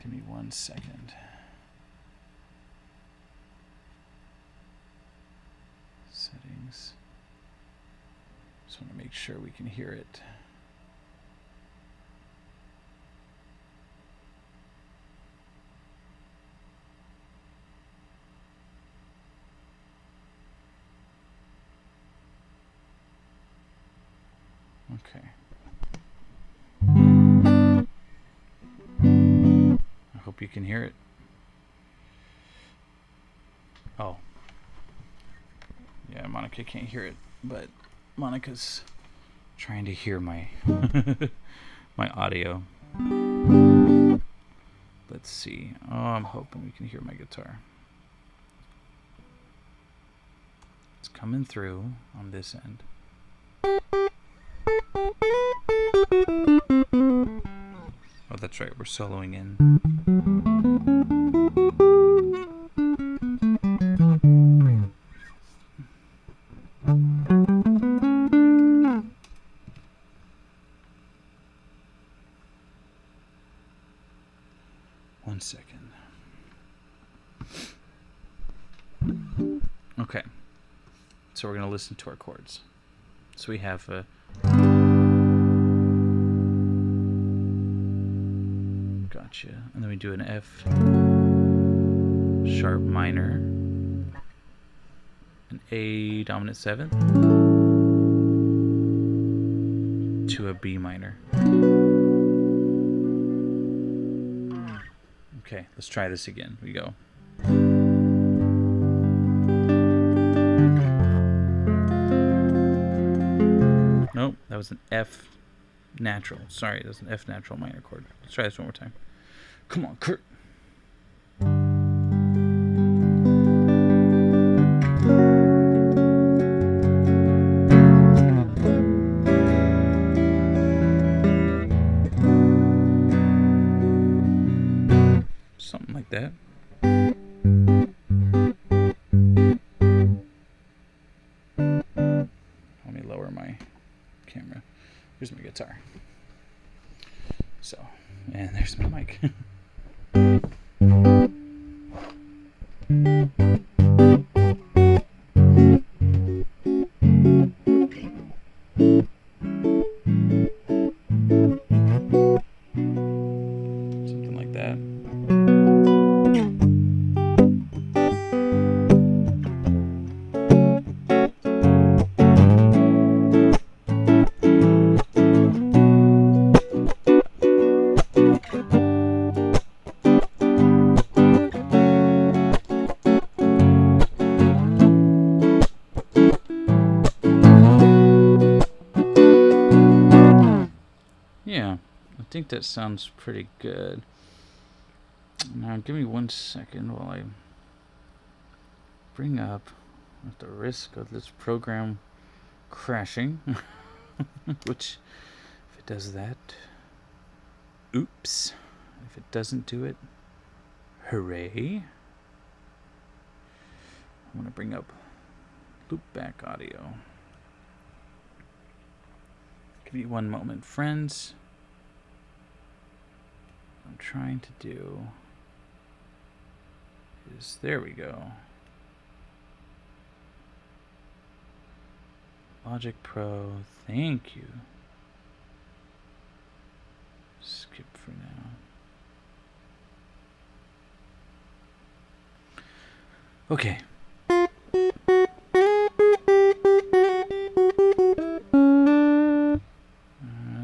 Give me 1 second. Settings. Just want to make sure we can hear it. Okay. I hope you can hear it. Oh. Yeah, Monica can't hear it, but Monica's trying to hear my my audio. Let's see. Oh, I'm hoping we can hear my guitar. It's coming through on this end. Oh, that's right, we're soloing in. 1 second. Okay, so we're going to listen to our chords. So we have a gotcha, and then we do an F sharp minor, an A dominant 7th to a B minor. Okay, let's try this again. We go. Nope, that was an F natural. Sorry, that was an F natural minor chord. Let's try this one more time. Come on, Kurt. Something like that. Let me lower my camera. Here's my guitar. So, and there's my mic. Something like that. Yeah, I think that sounds pretty good. Now, give me 1 second while I bring up, at the risk of this program crashing, which, if it does that, oops. If it doesn't do it, hooray. I'm going to bring up loopback audio. Give me 1 moment, friends. I'm trying to do is, there we go. Logic Pro, thank you. Skip for now. Okay.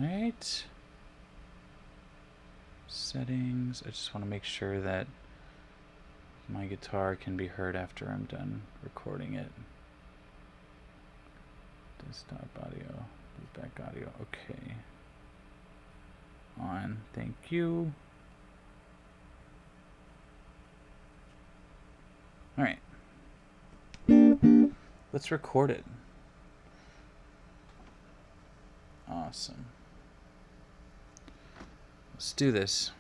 Alright. Settings. I just want to make sure that my guitar can be heard after I'm done recording it. Desktop audio. Back audio. Okay. On. Thank you. Alright. Let's record it. Awesome. Let's do this.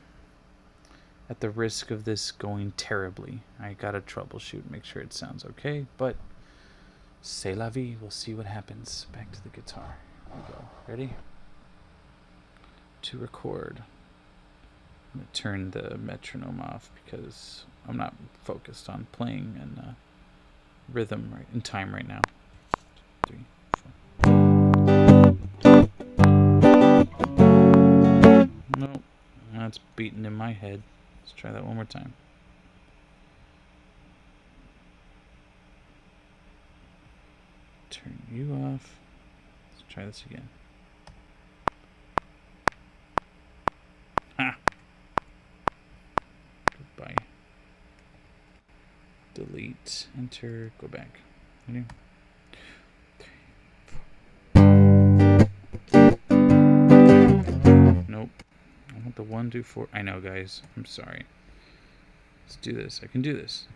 At the risk of this going terribly, I gotta troubleshoot, make sure it sounds okay, but c'est la vie. We'll see what happens. Back to the guitar. Here we go. Ready? To record. I'm gonna turn the metronome off because I'm not focused on playing in rhythm right in time right now. 3, 4. Nope, that's beating in my head. Let's try that one more time. Turn you off. Let's try this again. Ha! Goodbye. Delete, enter, go back. Ready? 3, 4. Nope. I want the 1, 2, 4. I know, guys. I'm sorry. Let's do this. I can do this.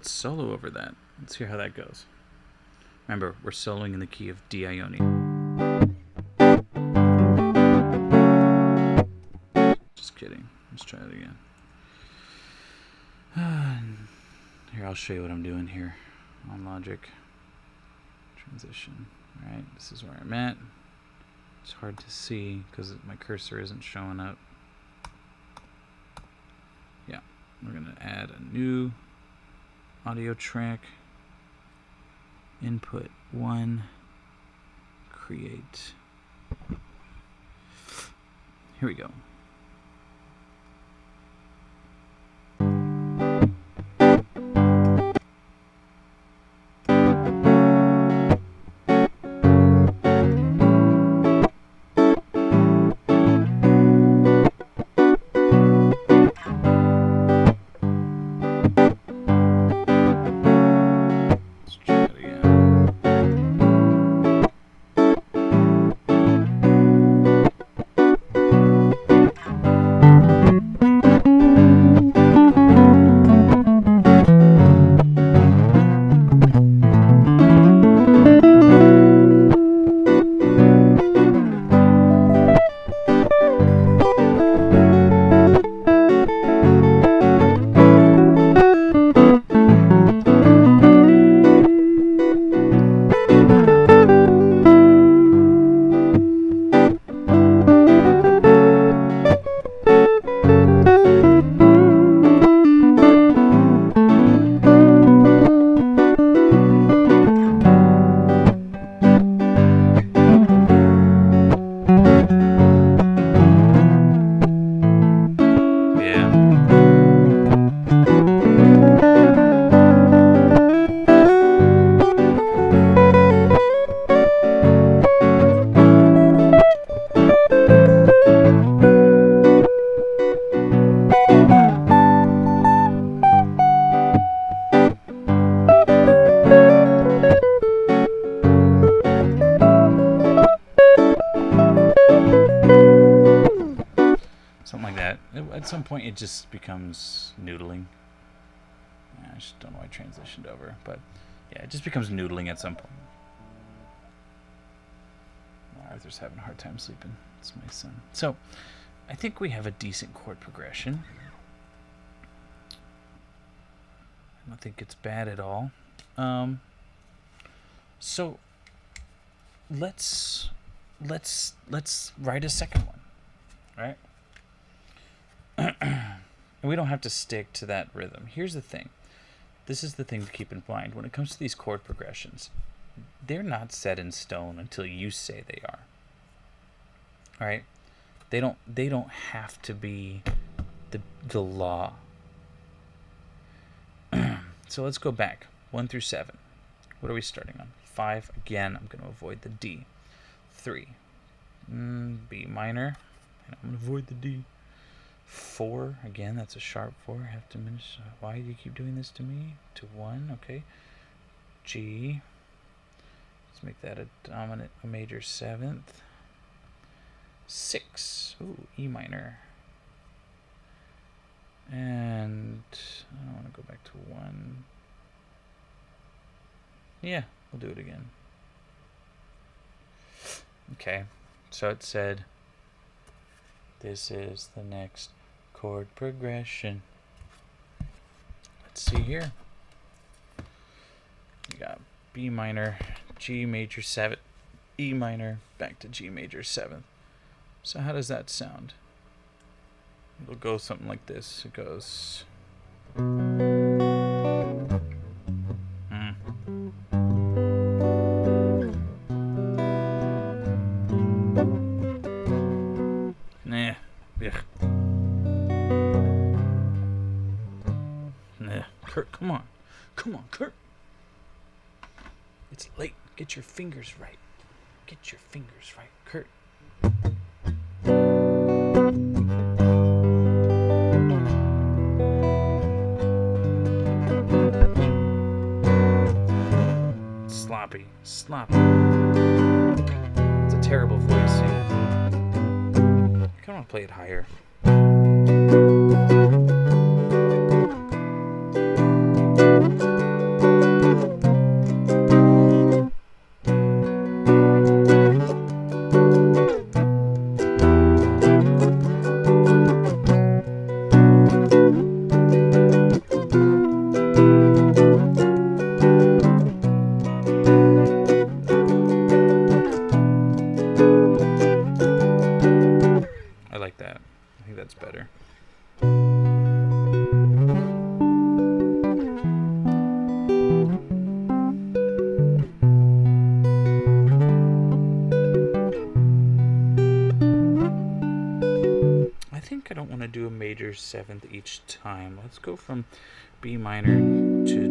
Solo over that. Let's hear how that goes. Remember, we're soloing in the key of D Ionian. Just kidding. Let's try it again. Here, I'll show you what I'm doing here on Logic. Transition. Alright, this is where I'm at. It's hard to see because my cursor isn't showing up. Yeah, we're going to add a new audio track, input 1, create. Here we go. At some point it just becomes noodling. I just don't know why I transitioned over, but yeah, it just becomes noodling at some point. Arthur's having a hard time sleeping. It's my son. So, I think we have a decent chord progression. I don't think it's bad at all. So let's write a second one, right? And we don't have to stick to that rhythm. Here's the thing. This is the thing to keep in mind when it comes to these chord progressions. They're not set in stone until you say they are. All right? They don't have to be the law. So let's go back. 1 through 7. What are we starting on? 5. Again, I'm going to avoid the D. 3. B minor. And I'm going to avoid the D. 4. Again, that's a sharp 4. I have to diminish. Why do you keep doing this to me? To 1. Okay. G. Let's make that a dominant, a major 7th. 6. Ooh, E minor. And I want to go back to 1. Yeah, we'll do it again. Okay, so it said this is the next chord progression. Let's see here. We got B minor, G major 7th, E minor, back to G major 7th. So how does that sound? It'll go something like this. It goes. Nah. Ugh. Nah. Kurt, come on. Come on, Kurt. It's late. Get your fingers right. Get your fingers right, Kurt. Sloppy. It's a terrible voice. I kind of want to play it higher. That's better. I think I don't want to do a major 7th each time. Let's go from B minor to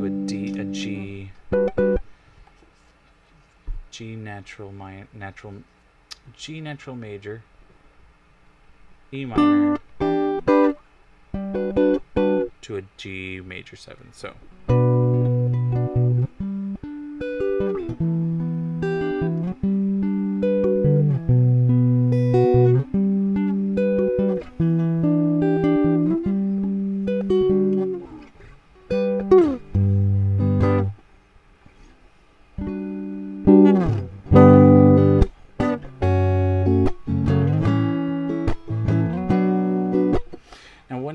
a D, a G. G natural G natural major, E minor to a G major 7th. So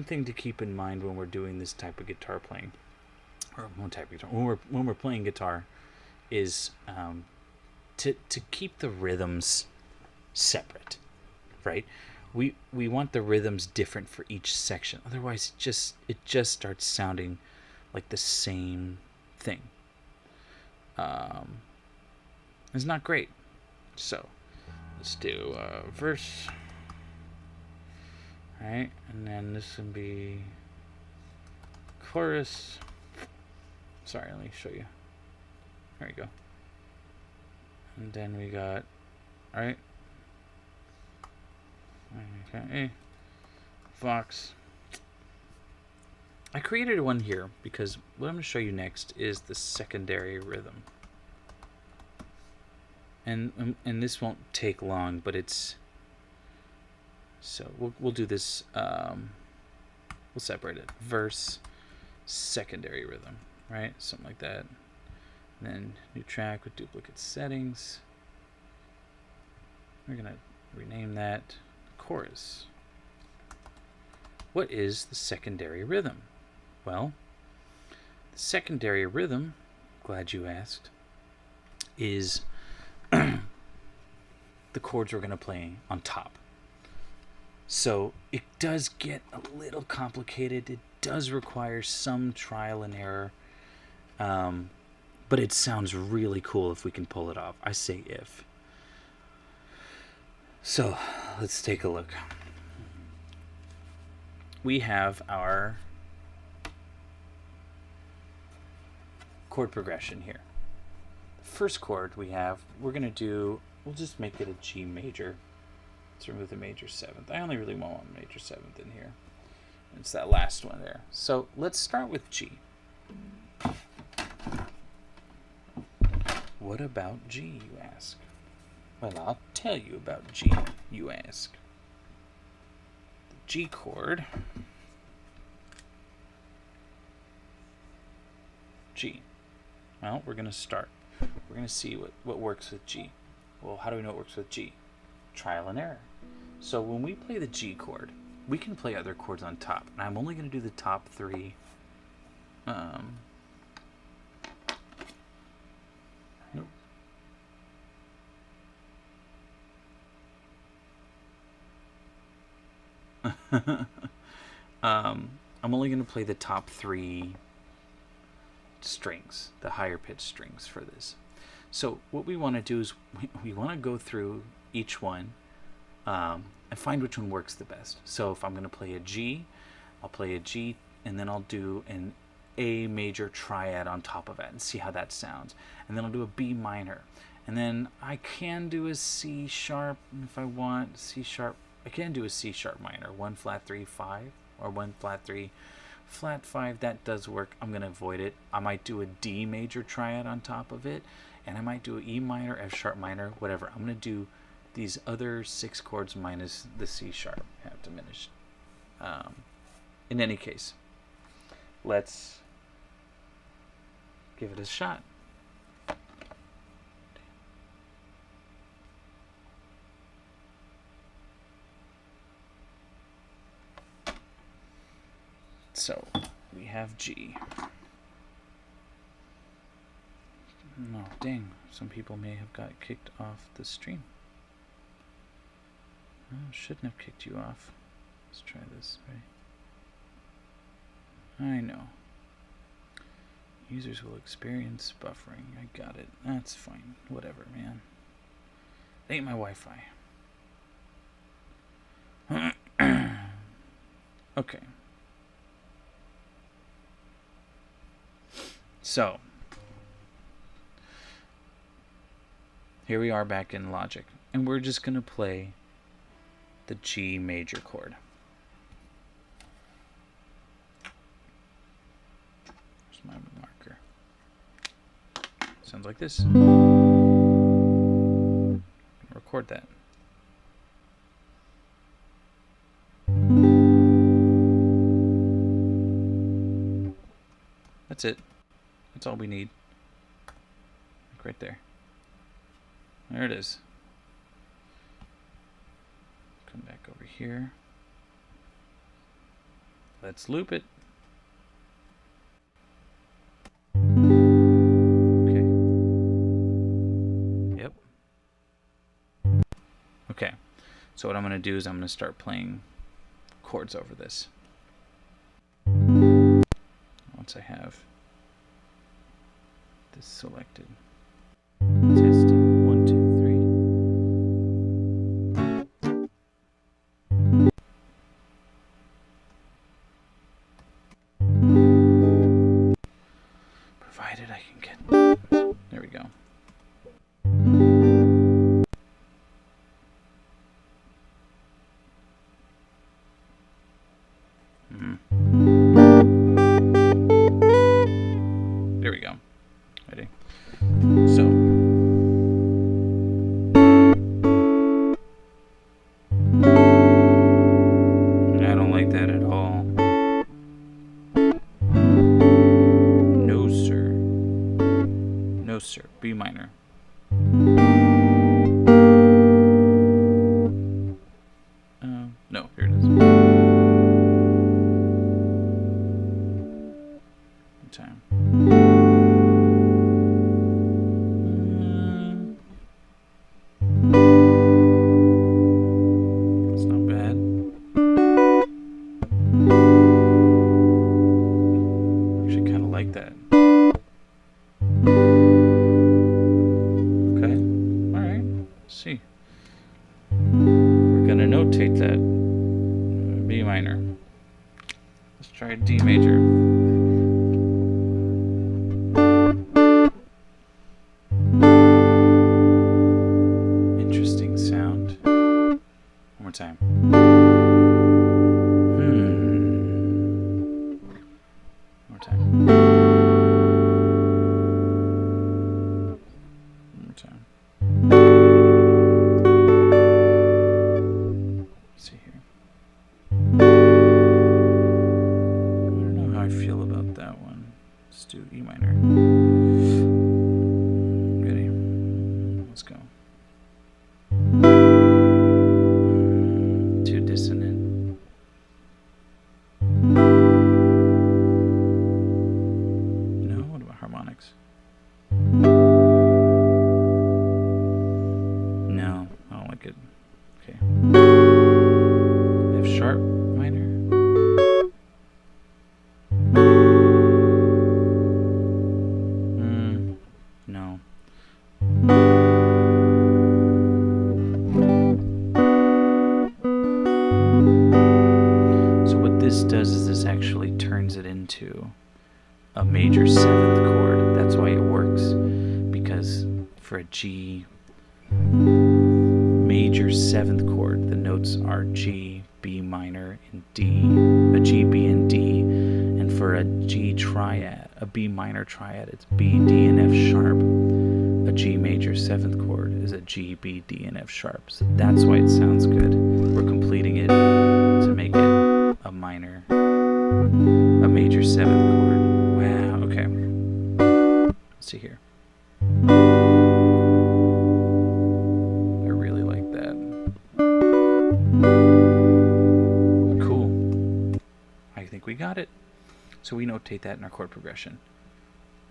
thing to keep in mind when we're doing this type of guitar playing, or when we're playing guitar, is to keep the rhythms separate, right? We want the rhythms different for each section. Otherwise, it just starts sounding like the same thing. It's not great. So let's do verse. Alright, and then this would be chorus. Sorry, let me show you. There we go. And then we got, alright. Okay, Vox. I created one here because what I'm going to show you next is the secondary rhythm. And this won't take long, but it's... So we'll do this, we'll separate it. Verse, secondary rhythm, right? Something like that. And then new track with duplicate settings. We're going to rename that chorus. What is the secondary rhythm? Well, the secondary rhythm, glad you asked, is the chords we're going to play on top. So it does get a little complicated. It does require some trial and error. But it sounds really cool if we can pull it off. I say if. So let's take a look. We have our chord progression here. The first chord we're going to do, we'll just make it a G major. Let's remove the major seventh. I only really want one major seventh in here. It's that last one there. So let's start with G. What about G, you ask? Well, I'll tell you about G, you ask. The G chord. G. Well, we're going to start. We're going to see what works with G. Well, how do we know it works with G? Trial and error. So when we play the G chord, we can play other chords on top. And I'm only going to do the top three. Nope. I'm only going to play the top three strings, the higher pitched strings for this. So what we want to do is we want to go through each one and find which one works the best. So if I'm going to play a G, I'll play a G and then I'll do an A major triad on top of it and see how that sounds. And then I'll do a B minor. And then I can do a C sharp if I want. C sharp. I can do a C sharp minor, 1 flat 3 5 or 1 flat 3 flat 5. That does work. I'm going to avoid it. I might do a D major triad on top of it, and I might do an E minor, F sharp minor, whatever. I'm going to do these other 6 chords minus the C sharp, have diminished. In any case, let's give it a shot. So we have G. No, dang. Some people may have got kicked off the stream. Oh, shouldn't have kicked you off. Let's try this, right? I know. Users will experience buffering. I got it. That's fine. Whatever, man. It ain't my Wi-Fi. Okay. So, here we are back in Logic, and we're just going to play the G major chord. There's my marker. Sounds like this. Record that. That's it. That's all we need. Like right there. There it is. Come back over here. Let's loop it. Okay. Yep. Okay. So what I'm going to do is I'm going to start playing chords over this. Once I have this selected. Testing. 1, 2, 3. Provided I can get. There we go. There we go. Ready? So B minor. No, here it is. One time. That's not bad. Actually, kind of like that. Okay. All right. Let's see. We're gonna notate that. B minor. Let's try D major. Interesting sound. One more time. One more time. One more time. Let's see here. I feel about that one. Let's do E minor. Ready? Let's go. Too dissonant. No? What about harmonics? No, I don't like it. Okay. F sharp minor. No. So what this does is this actually turns it into a major 7th chord. That's why it works, because for a G major 7th chord, the notes are G, B minor, and D. A G, B, and D. And for a G triad, a B minor triad, it's B, D, and F sharp. A G major 7th chord is a G, B, D, and F sharp. So that's why it sounds good. We're completing it to make it a minor, a major 7th chord. Wow, okay. Let's see here. I really like that. Cool. I think we got it. So we notate that in our chord progression.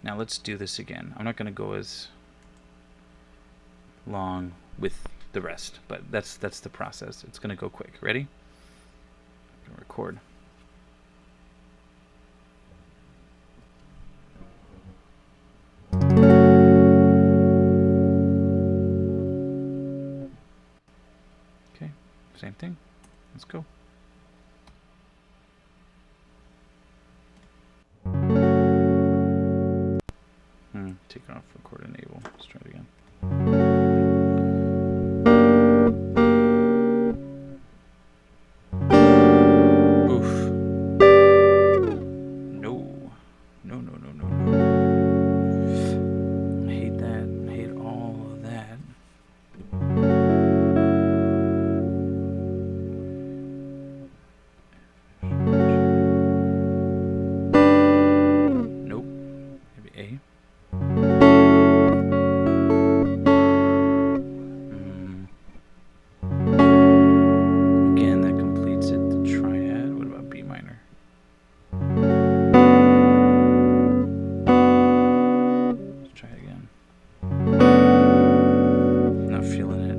Now let's do this again. I'm not going to go as long with the rest, but that's the process. It's going to go quick. Ready? I'm going to record. Okay, same thing. Let's go. Take off record enable. Let's try it again. Oof. No. No, no, no, no, no. I hate that. I hate all of that. Nope. Maybe A. Again, that completes it. The triad. What about B minor? Let's try it again. Not feeling it.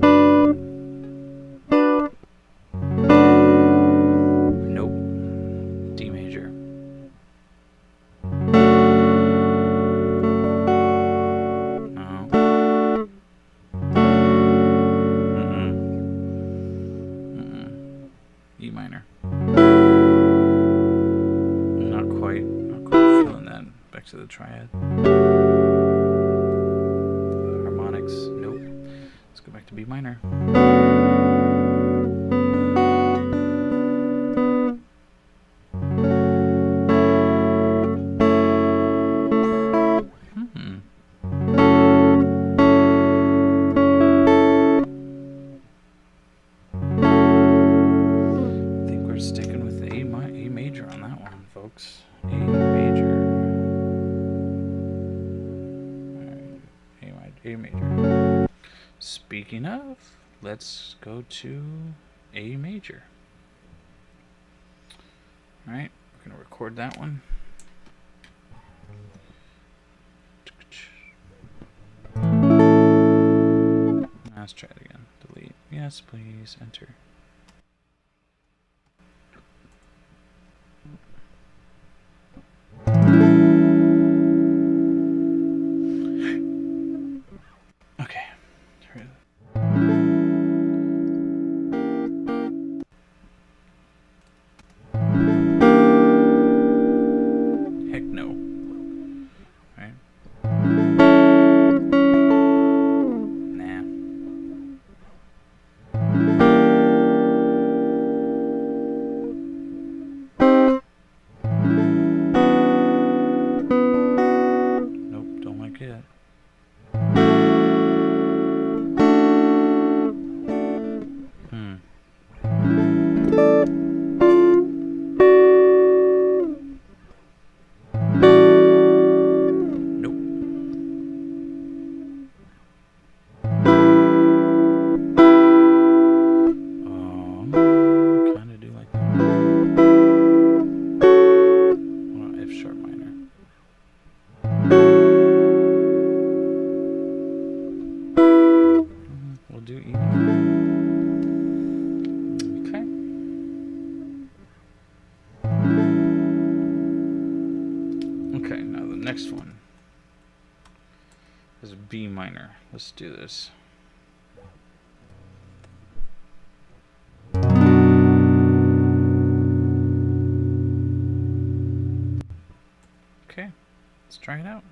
Nope. D major. E minor. Not quite feeling that. Back to the triad. Harmonics, nope. Let's go back to B minor. We're sticking with the A major on that one, folks. A major. Alright, A A major. Speaking of, let's go to A major. Alright, we're going to record that one. Let's try it again. Delete. Yes, please. Enter. Okay. Heck no. Right? Nah. Nope, don't like it. Do E. Okay. Okay, now the next one is a B minor. Let's do this. Okay, let's try it out.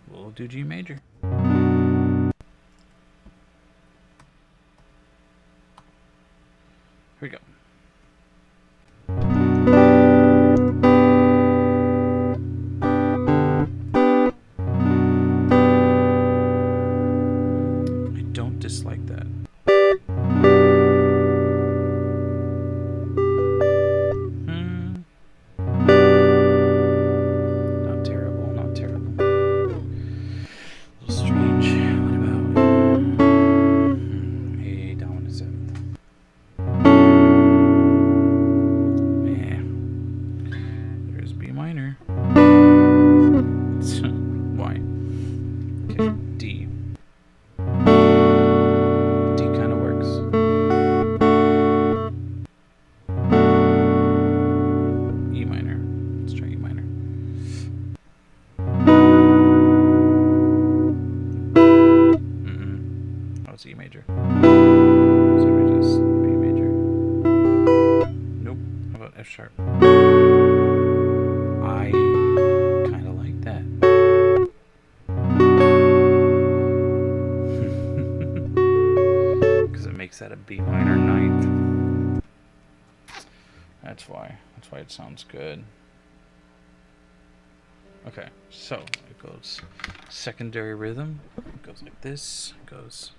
We'll do G major. Here we go. I don't dislike that. Not terrible, not terrible. A little strange. What about A dominant seventh? Minor. Why? Okay, D. D kind of works. E minor. Let's try E minor. Oh, it's E major. So we just B major. Nope. How about F sharp? I kind of like that. Because it makes that a B minor ninth. That's why it sounds good. Okay, so it goes secondary rhythm. It goes like this. It goes.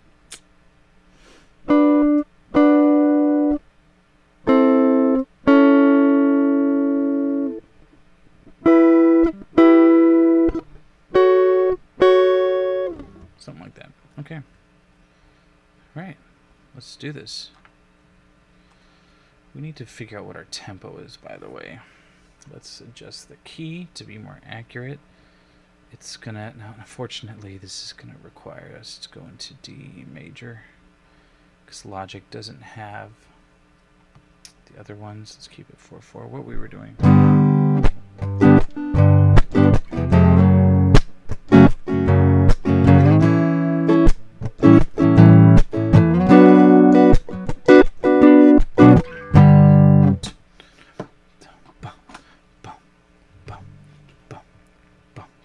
Something like that. Okay. All right. Let's do this. We need to figure out what our tempo is, by the way. Let's adjust the key to be more accurate. It's gonna, now unfortunately, this is gonna require us to go into D major because Logic doesn't have the other ones. Let's keep it 4/4. What we were doing.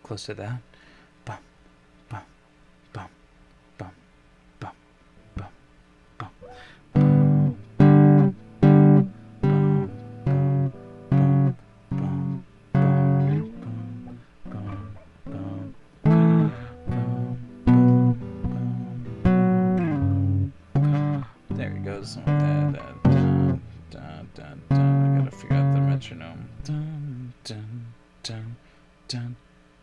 Close to that. Bum, bum, bum, bum, bum, bum, bum. There he goes. Something like that. Dun, dun, dun, dun. I gotta figure out the metronome. Dun, dun, dun, dun.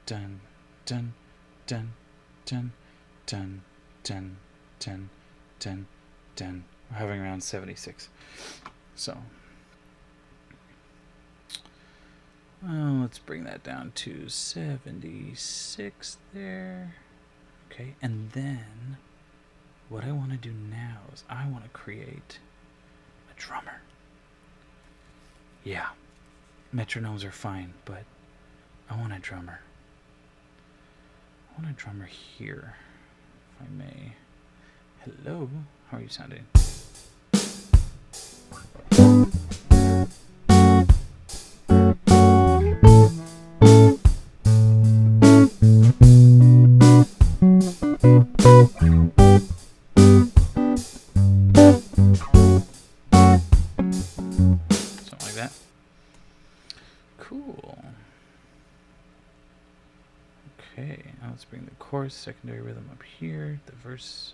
Dun, dun, dun, dun, 10, 10, 10, 10, 10. We're having around 76. So, let's bring that down to 76 there. Okay, and then what I want to do now is I want to create a drummer. Yeah, metronomes are fine, but I want a drummer. I want a drummer here, if I may. Hello, how are you sounding? Chorus, secondary rhythm up here, the verse,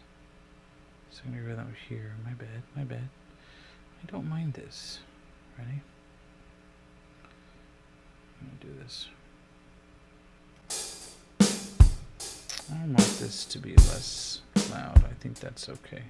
secondary rhythm up here. My bad. I don't mind this. Ready? I'm gonna do this. I want this to be less loud. I think that's okay.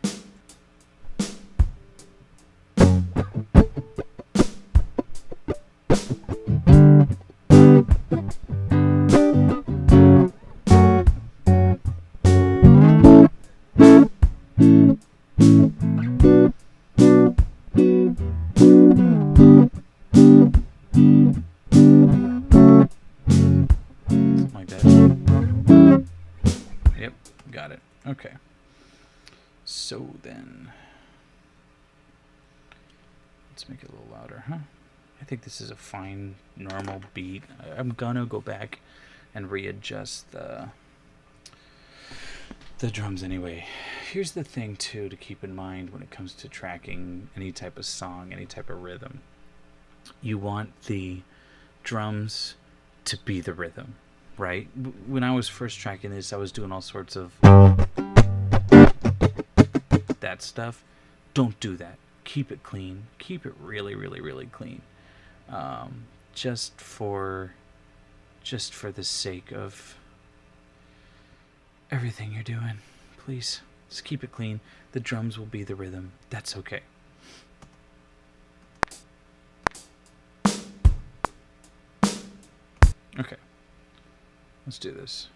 Okay, so then let's make it a little louder, huh? I think this is a fine, normal beat. I'm gonna go back and readjust the drums anyway. Here's the thing too to keep in mind when it comes to tracking any type of song, any type of rhythm. You want the drums to be the rhythm, right? When I was first tracking this, I was doing all sorts of that stuff. Don't do that. Keep it clean. Keep it really, really, really clean. Just for the sake of everything you're doing, please just keep it clean. The drums will be the rhythm. That's okay. Okay, let's do this.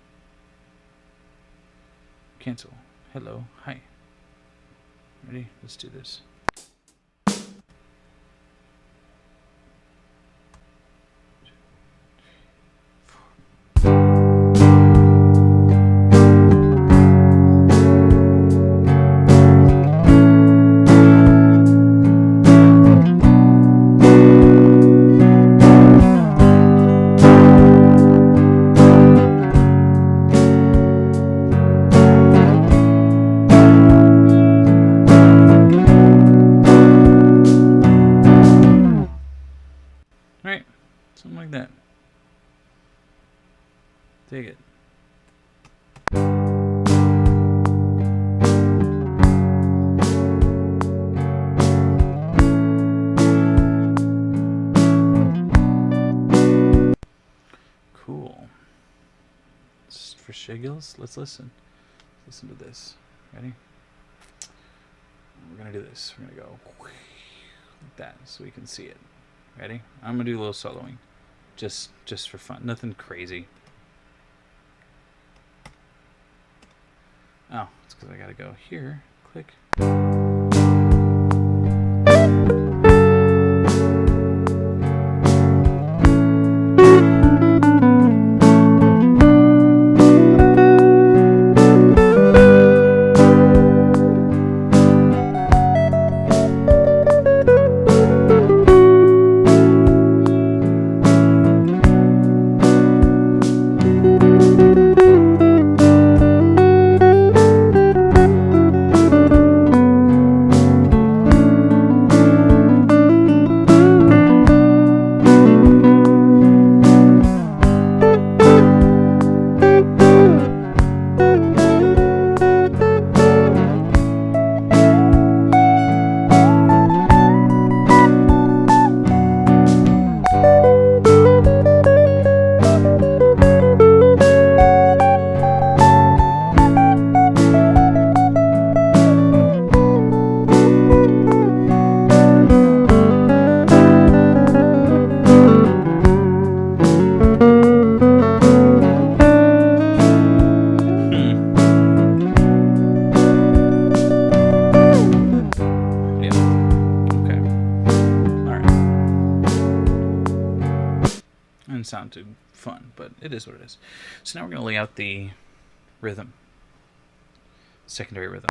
Cancel. Hello. Hi. Ready? Let's do this. Something like that. Take it. Cool. For Shiggles, let's listen. Listen to this. Ready? We're gonna do this. We're gonna go like that so we can see it. Ready? I'm gonna do a little soloing. Just for fun. Nothing crazy. Oh, it's because I gotta go here. Click. didn't sound too fun, but it is what it is. So now we're going to lay out the rhythm, secondary rhythm.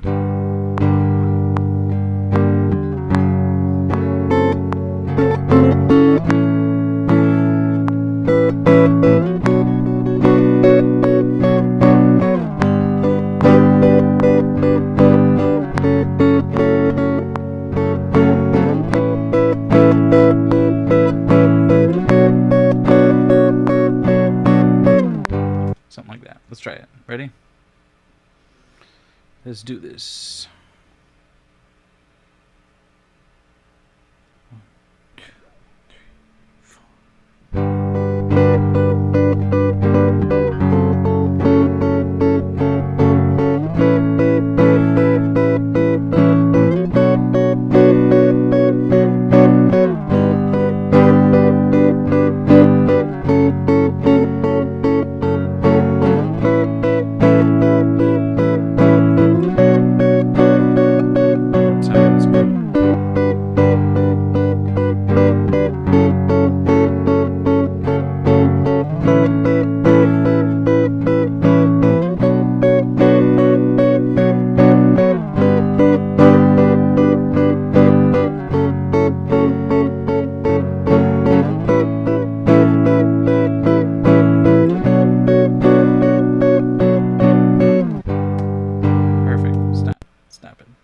Something like that. Let's try it. Ready? Let's do this.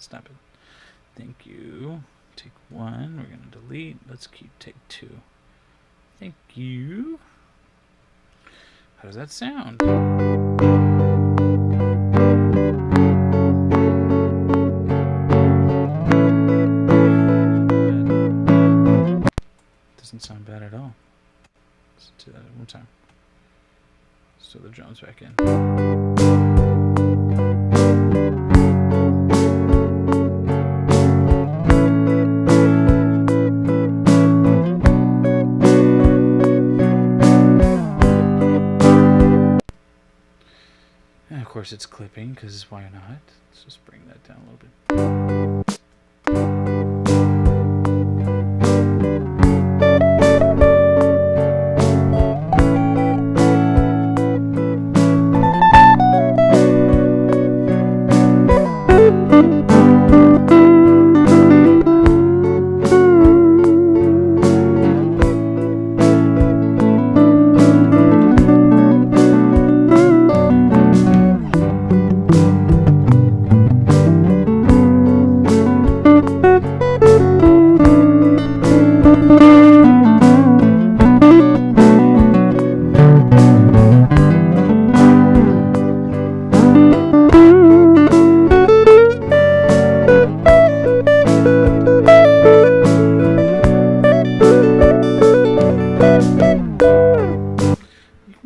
Snap it. Thank you. Take one. We're going to delete. Let's keep take two. Thank you. How does that sound? Doesn't sound bad at all. Let's do that one more time. Let's throw the drums back in. And of course it's clipping, because why not? Let's just bring that down a little bit.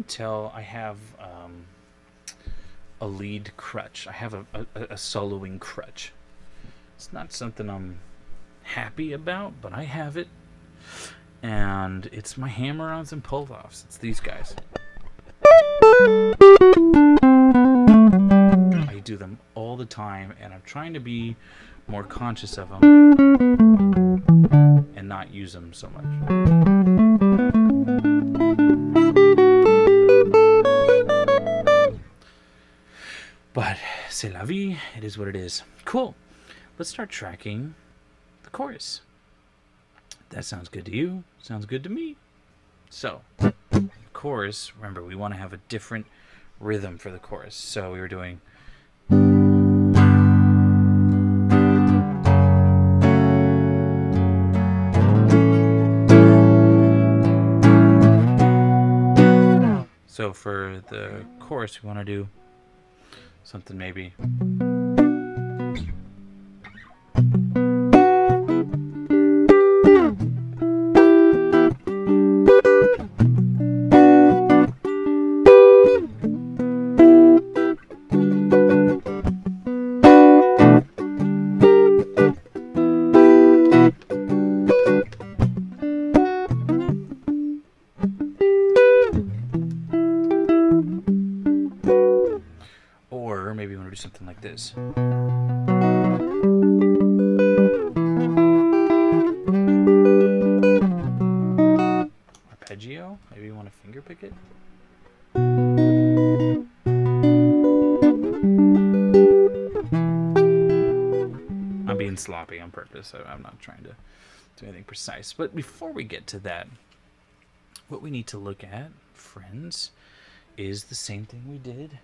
Tell I have a lead crutch. I have a soloing crutch. It's not something I'm happy about, but I have it, and it's my hammer-ons and pull-offs. It's these guys. I do them all the time, and I'm trying to be more conscious of them and not use them so much. But c'est la vie, it is what it is. Cool. Let's start tracking the chorus. That sounds good to you. Sounds good to me. So, chorus, remember, we want to have a different rhythm for the chorus. So we were doing... So for the chorus, we want to do something maybe. Or maybe you want to do something like this. Arpeggio? Maybe you want a finger finger pick it? I'm being sloppy on purpose. I'm not trying to do anything precise. But before we get to that, what we need to look at, friends, is the same thing we did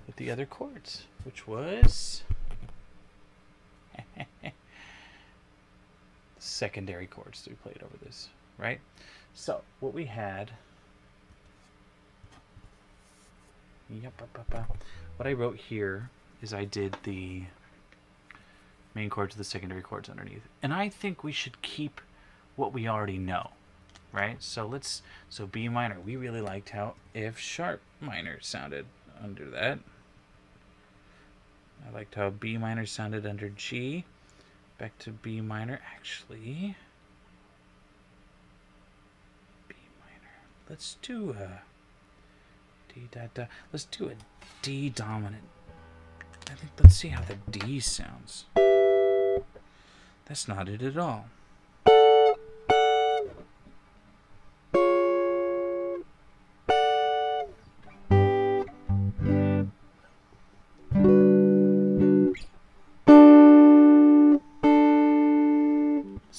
with the other chords, which was secondary chords that we played over this, right? So what we had, what I wrote here is I did the main chord to the secondary chords underneath, and I think we should keep what we already know, right? So B minor, we really liked how F sharp minor sounded under that. I liked how B minor sounded under G. Back to B minor. Actually, B minor. Let's do a D da da. Let's do a D dominant. I think. Let's see how the D sounds. That's not it at all.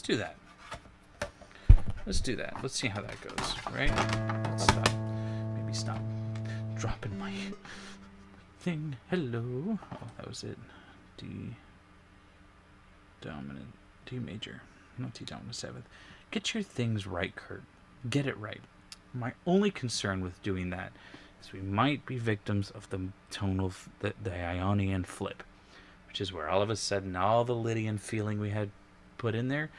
Do that. Let's do that. Let's see how that goes, right? Let's stop. Maybe stop dropping my thing. Hello. Oh, that was it. D dominant. D major. Not D dominant 7th. Get your things right, Kurt. Get it right. My only concern with doing that is we might be victims of the tonal, the Ionian flip, which is where all of a sudden all the Lydian feeling we had put in there,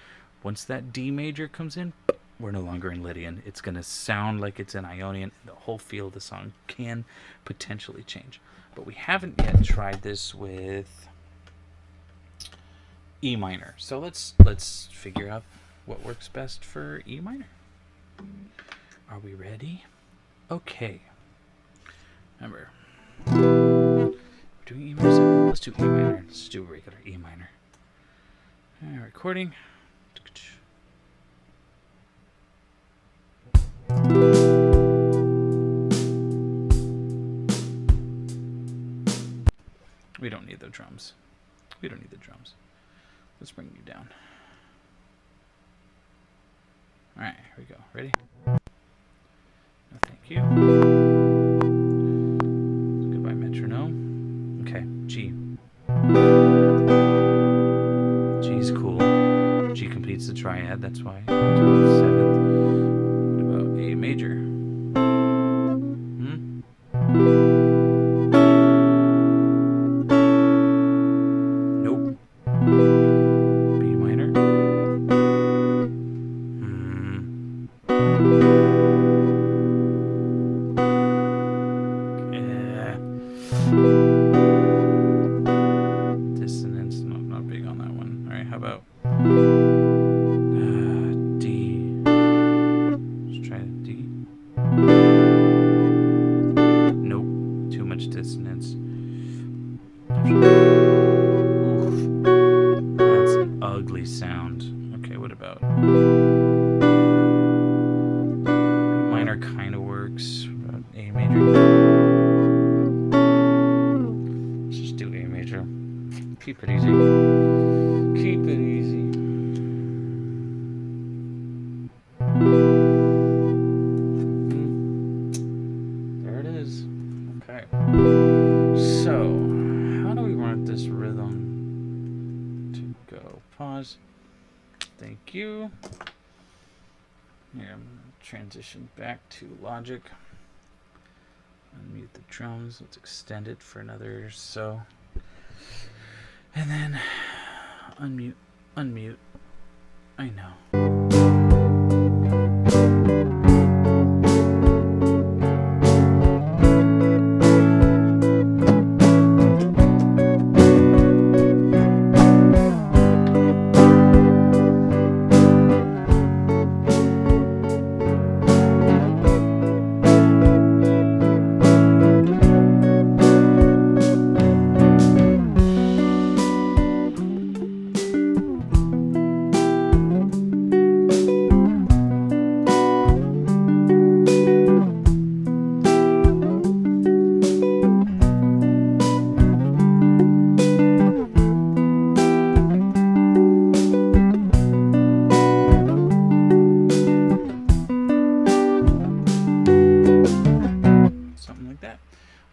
once that D major comes in, we're no longer in Lydian. It's going to sound like it's in Ionian. The whole feel of the song can potentially change. But we haven't yet tried this with E minor. So let's figure out what works best for E minor. Are we ready? Okay. Remember, we're doing E minor. Let's do E minor. Let's do a regular E minor. Recording. We don't need the drums. We don't need the drums. Let's bring you down. Alright, here we go. Ready? No, thank you. Goodbye, metronome. Okay, G. G's cool. G completes the triad, that's why. 7th. What about A major? Nope. B minor? Yeah. Dissonance, no, not big on that one. Alright, how about D? Let's try D. Nope, too much dissonance. Oof. That's an ugly sound. Okay, what about B minor? Kind of works. What about A major? Let's just do A major. Keep it easy. Keep it easy. There it is. Okay. So, how do we want this rhythm to go? Pause. Thank you. Here, I'm going to transition back to Logic. Unmute the drums. Let's extend it for another so. And then unmute. I know.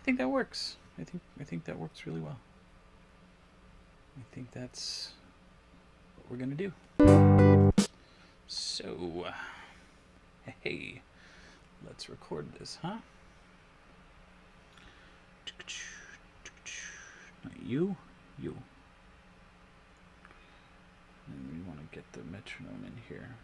think that works. I think that works really well. I think that's what we're gonna do. So, hey, let's record this, huh? You. And we want to get the metronome in here.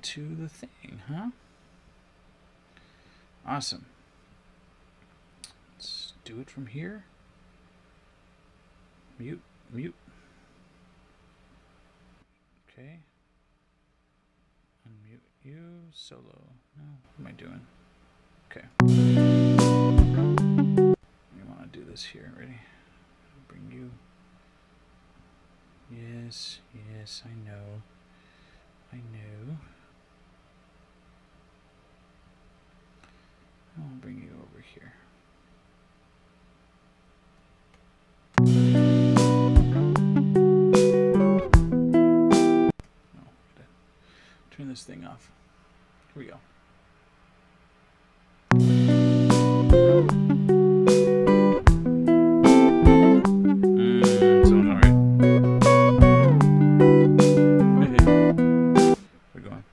To the thing, huh? Awesome. Let's do it from here. Mute. Okay. Unmute you. Solo. No. What am I doing? Okay. We want to do this here. Ready? Bring you. Yes, I know. I'll bring you over here. Oh, turn this thing off. Here we go. Sounds alright. We're going.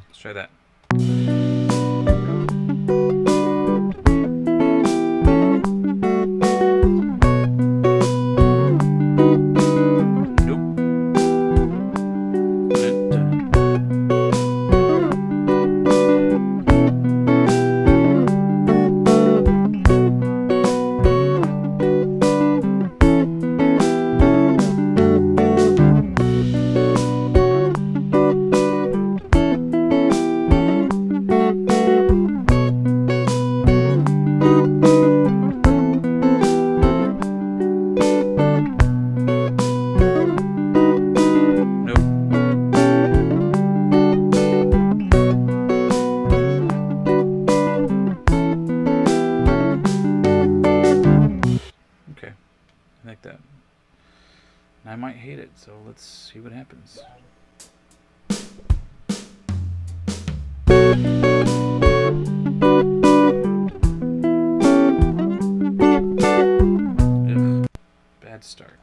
Let's try that. Like that. And I might hate it, so let's see what happens. Ugh, bad start.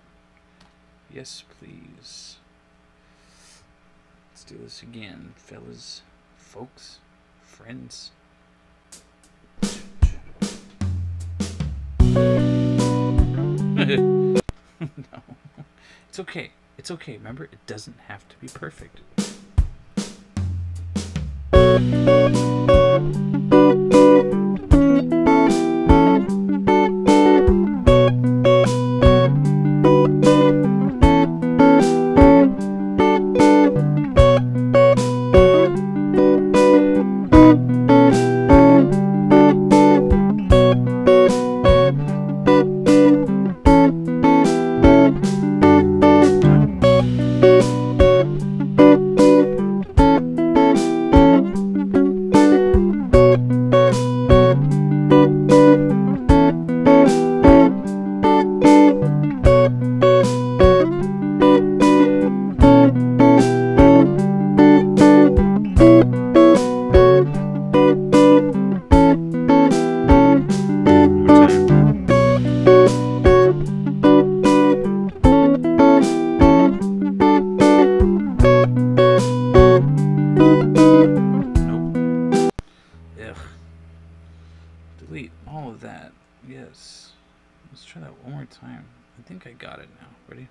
Yes, please. Let's do this again, fellas, folks, friends. No. It's okay. It's okay. Remember, it doesn't have to be perfect. Delete all of that. Yes. Let's try that one more time. I think I got it now. Ready?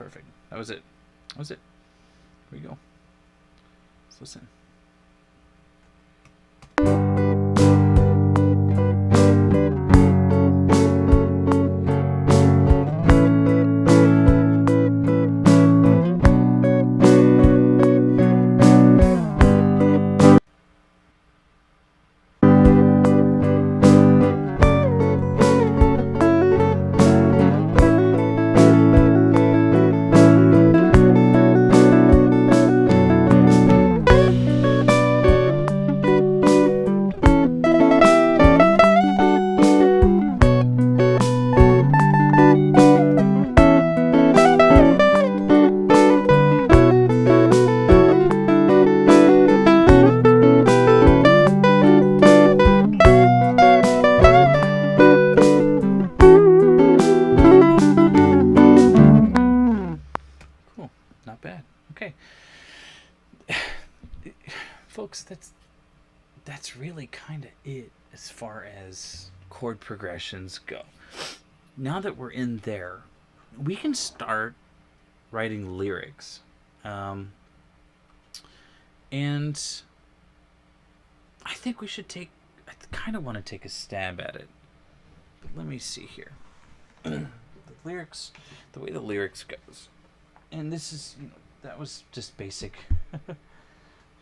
Perfect. That was it. That was it. Here we go. Let's listen. Cool. Not bad. Okay. Folks, that's really kind of it as far as chord progressions go. Now that we're in there, we can start writing lyrics. And I think we should I kind of want to take a stab at it. But let me see here. The way the lyrics goes. And this is, that was just basic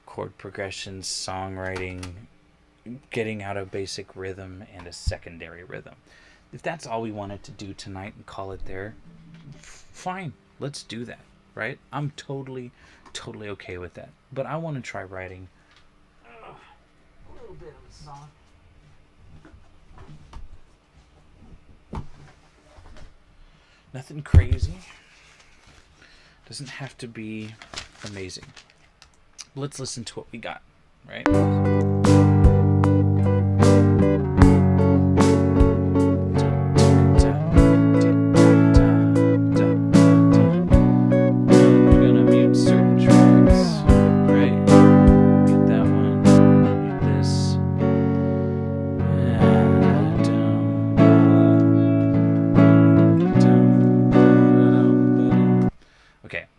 chord progressions, songwriting, getting out a basic rhythm and a secondary rhythm. If that's all we wanted to do tonight and call it there, fine, let's do that, right? I'm totally okay with that. But I want to try writing a little bit of a song. Nothing crazy. Doesn't have to be amazing. Let's listen to what we got, right?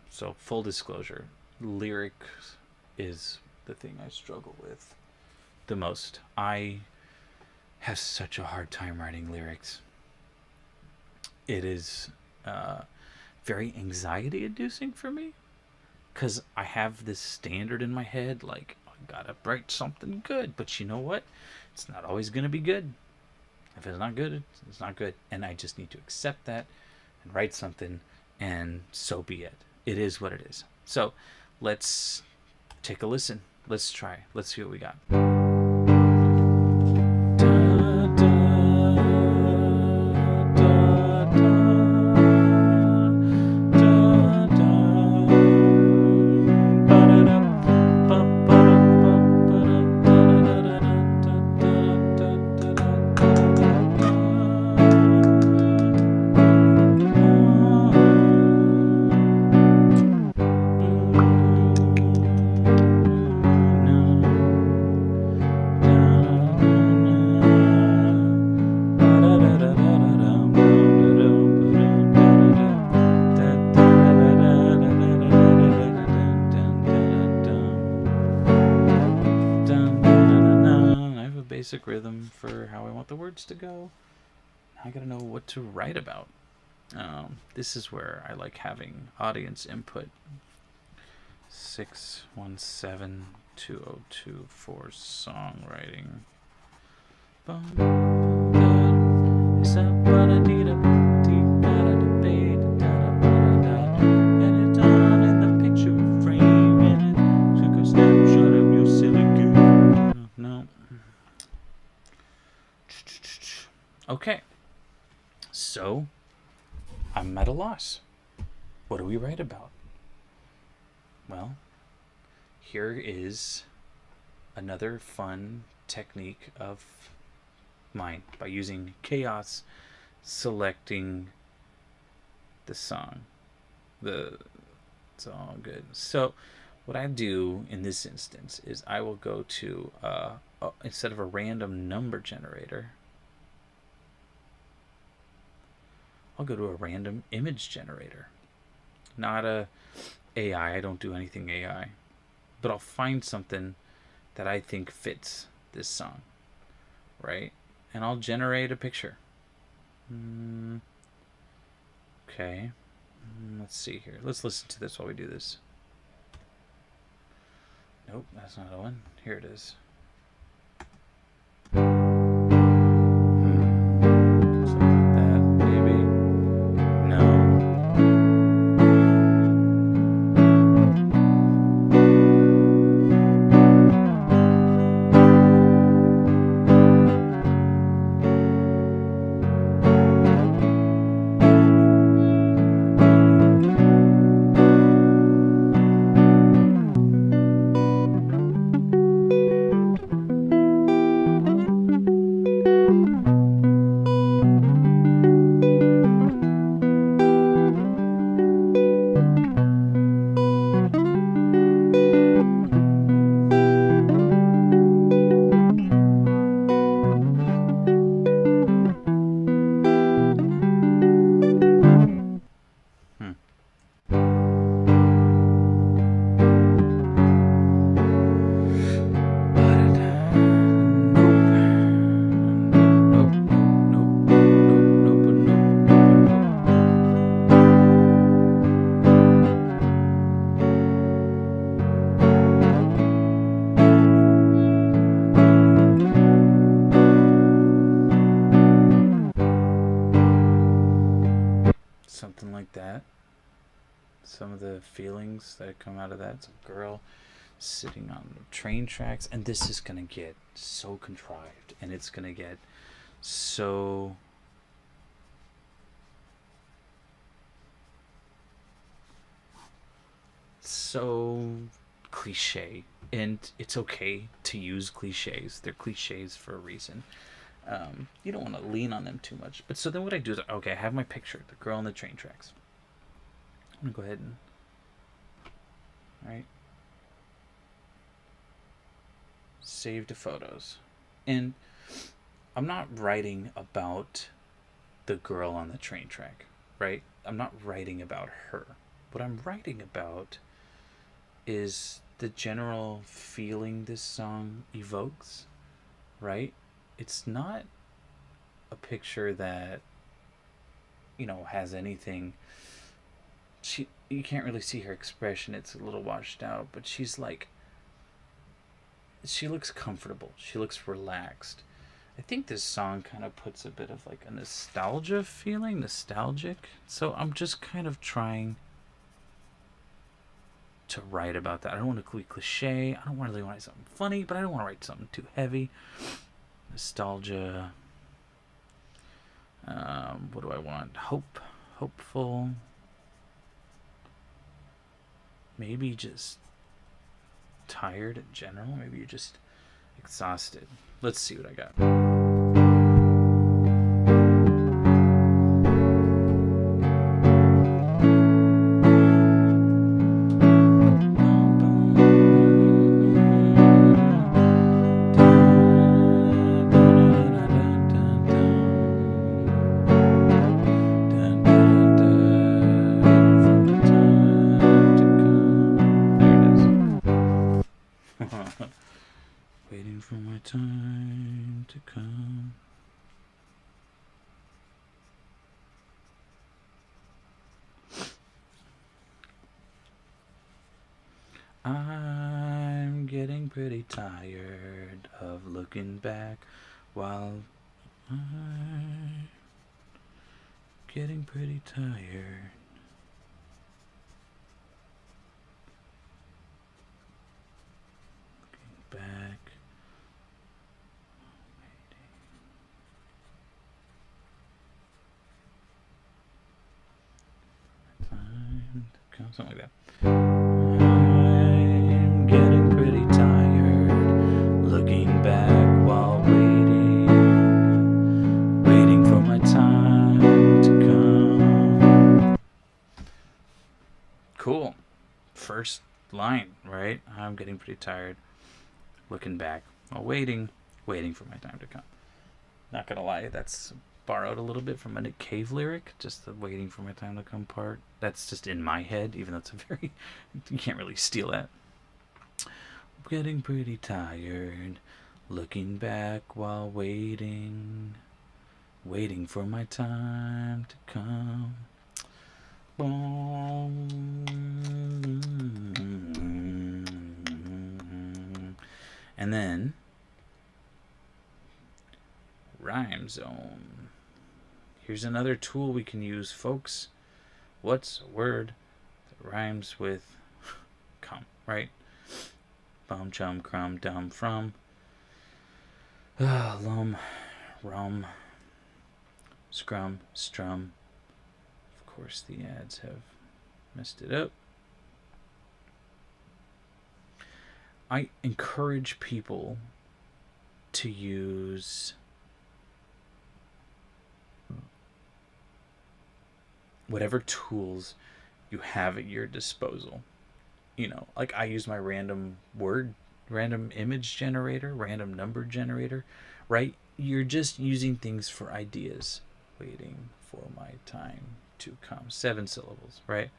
So full disclosure, lyrics is the thing I struggle with the most. I have such a hard time writing lyrics. It is very anxiety inducing for me because I have this standard in my head, like, I gotta write something good, but you know what? It's not always gonna be good. If it's not good, it's not good. And I just need to accept that and write something, and so be it. It is what it is. So let's take a listen. Let's try. Let's see what we got. Basic rhythm for how I want the words to go. I gotta know what to write about. This is where I like having audience input. 617202 for songwriting. Okay, so I'm at a loss. What do we write about? Well, here is another fun technique of mine by using chaos, selecting the song. It's all good. So what I do in this instance is I will go to instead of a random number generator, I'll go to a random image generator. not a AI. I don't do anything AI, but I'll find something that I think fits this song, right? And I'll generate a picture. Okay. Let's see here. Let's listen to this while we do this. Nope, that's not the one. Here it is. Something like that, maybe. No. Something like that. Some of the feelings that come out of that. It's a girl sitting on the train tracks, and this is gonna get so contrived, and it's gonna get so cliche, and it's okay to use cliches. They're cliches for a reason. You don't want to lean on them too much. But so then what I do is, okay, I have my picture, the girl on the train tracks. I'm gonna go ahead and, all right, save to photos. And I'm not writing about the girl on the train track, right? I'm not writing about her. What I'm writing about is the general feeling this song evokes, right? It's not a picture that, has anything. You can't really see her expression. It's a little washed out, but she looks comfortable. She looks relaxed. I think this song kind of puts a bit of like a nostalgia feeling, nostalgic. So I'm just kind of trying to write about that. I don't want to be cliche. I don't really want to write something funny, but I don't want to write something too heavy. Nostalgia. What do I want? Hopeful. Maybe just tired in general. Maybe you're just exhausted. Let's see what I got. Waiting for my time to come. I'm getting pretty tired of looking back while I'm getting pretty tired. Looking back. Something like that. I'm getting pretty tired looking back while waiting for my time to come. Cool. First line, right? I'm getting pretty tired looking back while waiting for my time to come. Not gonna lie, that's borrowed a little bit from a Nick Cave lyric, just the waiting for my time to come part. That's just in my head, even though it's a very, you can't really steal that. Getting pretty tired, looking back while waiting for my time to come. And then Rhyme Zone. Here's another tool we can use, folks. What's a word that rhymes with come, right? Bum, chum, crumb, dumb, from. Lum, rum, scrum, strum. Of course, the ads have messed it up. I encourage people to use whatever tools you have at your disposal. You know, like I use my random image generator, random number generator, right? You're just using things for ideas. Waiting for my time to come. 7 syllables, right?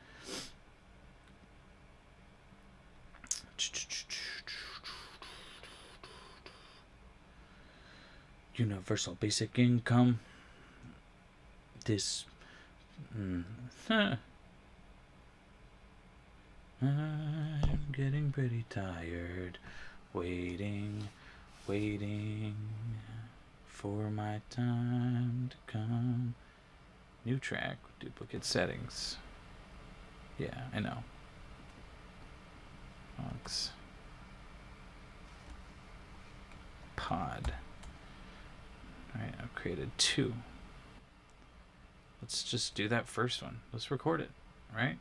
Universal basic income. This. I'm getting pretty tired. Waiting for my time to come. New track, duplicate settings. Yeah, I know. Aux. Pod. Alright, I've created 2. Let's just do that first one. Let's record it, right?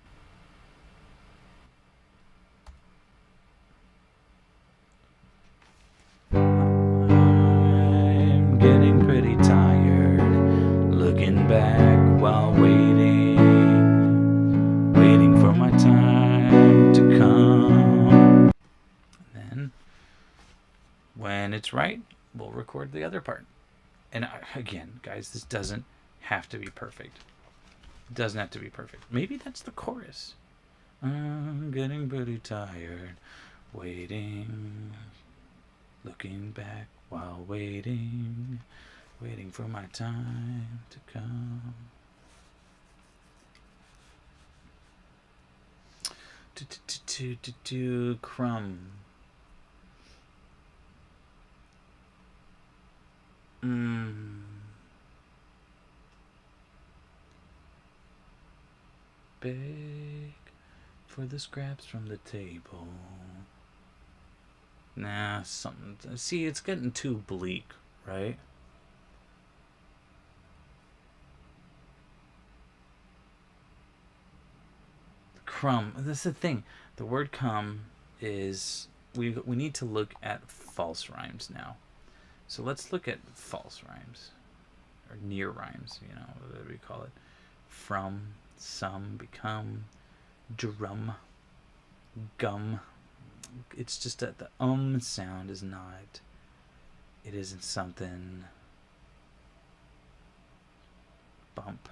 I'm getting pretty tired, looking back while waiting for my time to come. And then, when it's right, we'll record the other part. And again, guys, this doesn't have to be perfect. It doesn't have to be perfect. Maybe that's the chorus. I'm getting pretty tired, waiting, looking back while waiting for my time to come. Crumb. Beg for the scraps from the table. Nah, something. See, it's getting too bleak, right? Crumb. That's the thing. The word come is we need to look at false rhymes now. So let's look at false rhymes or near rhymes. You know, whatever we call it. From, some, become, drum, gum. It's just that the sound is not. It isn't something. Bump,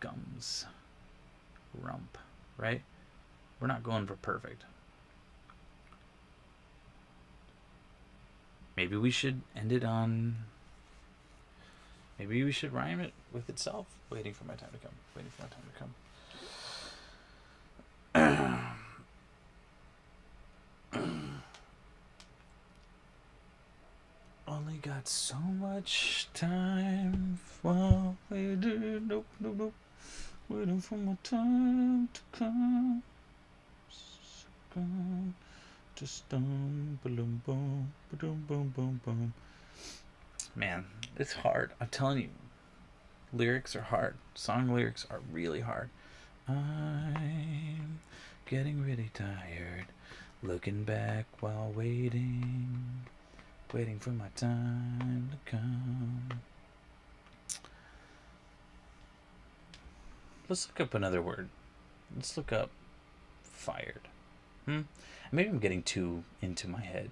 gums, rump, right? We're not going for perfect. Maybe we should end it on. Maybe we should rhyme it with itself. Waiting for my time to come. Waiting for my time to come. Only got so much time while waiting. Nope. Waiting for my time to come. Just boom, boom, boom, boom, boom, boom. Man, it's hard. I'm telling you, lyrics are hard. Song lyrics are really hard. I'm getting really tired, looking back while waiting for my time to come. Let's look up another word. Let's look up fired. Maybe I'm getting too into my head.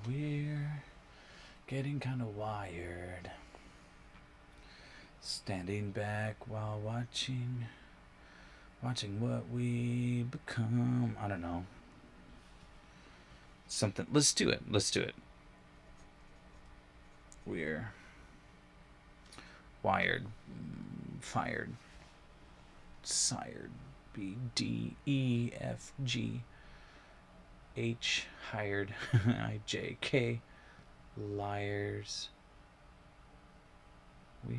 We're getting kind of wired. Standing back while watching what we become. I don't know. Something. Let's do it. We're wired, fired, sired, BDEFG, H, hired, IJK, liars. We're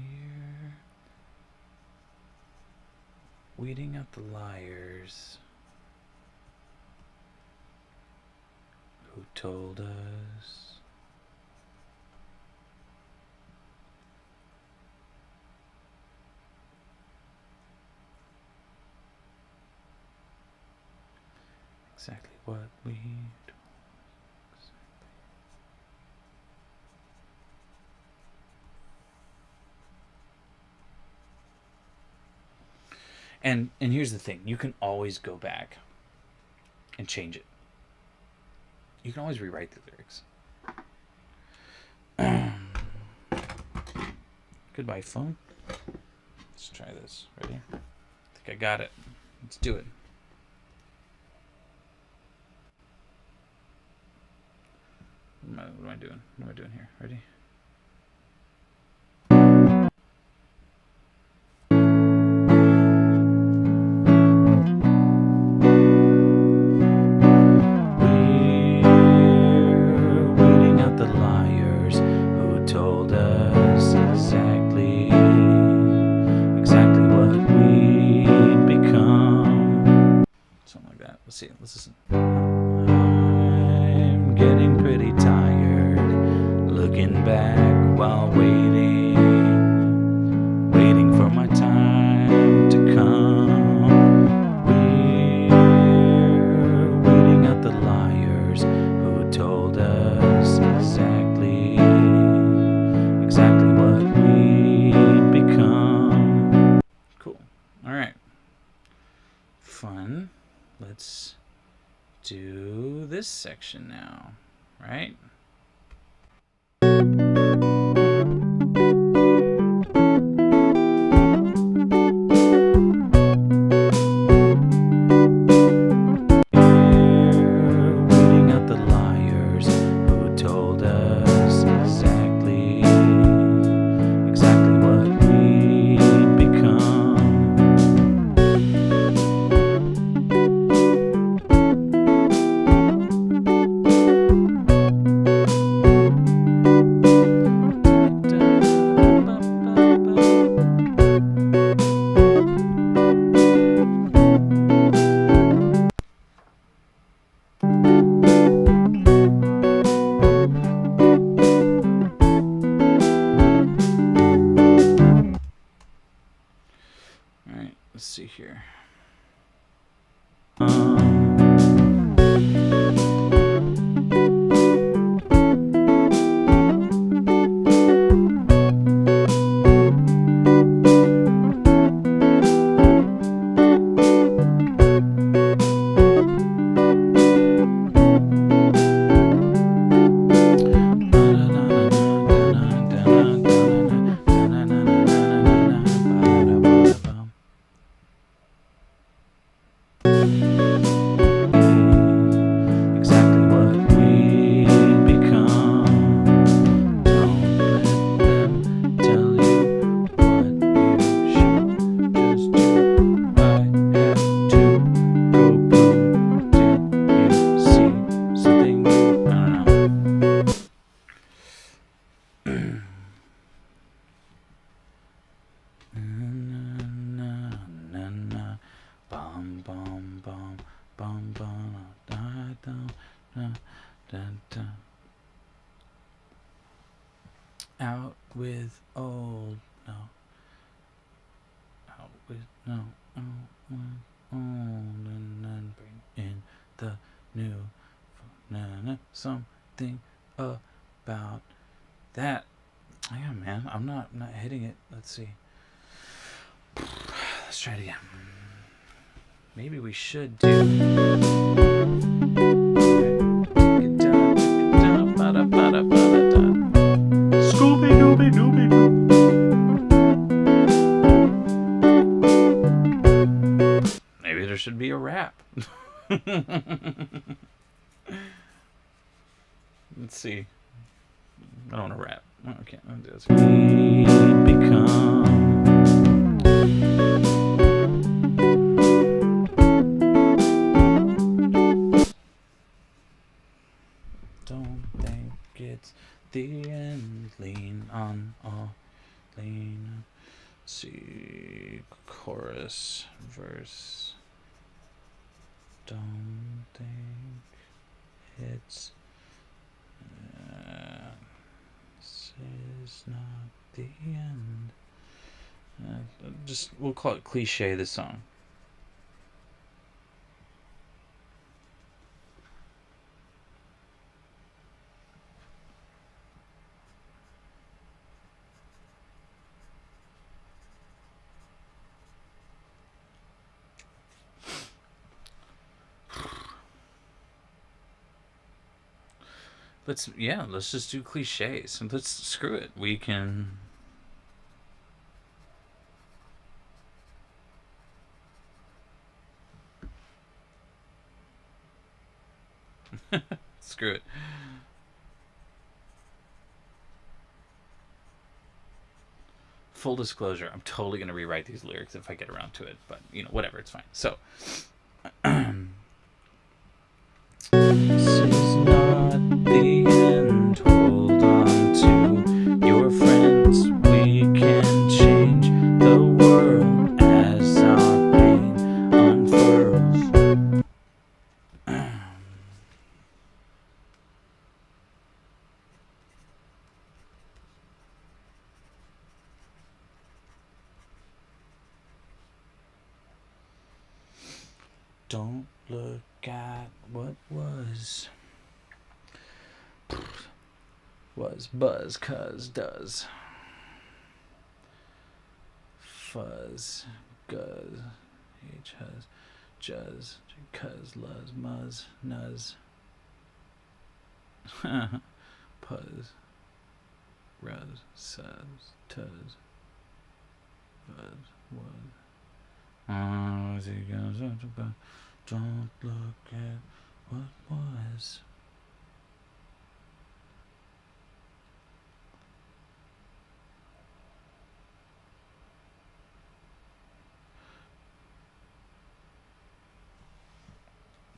weeding out the liars who told us exactly what we do. And here's the thing, you can always go back and change it. You can always rewrite the lyrics. Goodbye, phone. Let's try this. Ready? I think I got it. Let's do it. What am I doing? What am I doing here? Ready? Let's see. Let's listen. I'm getting pretty tired, looking back while waiting for my time to come. We're weeding out the liars who told us exactly what we'd become. Cool. All right. Fun. Let's do this section now, right? Weeding out the liars who told us exactly what we'd become. Let's see here. Out with old, no. Out with no, old, and then bring in the new. Something about that. Yeah, man, I'm not hitting it. Let's see. Let's try it again. Maybe we should do. Take it down, should be a rap. Let's see. I don't want to rap. Okay, I'll do this. We become. Don't think it's the end. Lean on all. Lean. See. Chorus. Verse. Don't think it's. This is not the end. We'll call it cliche, this song. Let's just do cliches. And let's screw it. We can. Screw it. Full disclosure, I'm totally gonna rewrite these lyrics if I get around to it, but whatever, it's fine. So this is not the end. Hold on to your friends. We can change the world as our pain unfurls. Don't look at what was buzz, cuz does fuzz, guzz, h has, juzz, cuz, luz, muzz, nuzz, puzz, ruz, suz, tuz, buzz, was. Don't look at what was.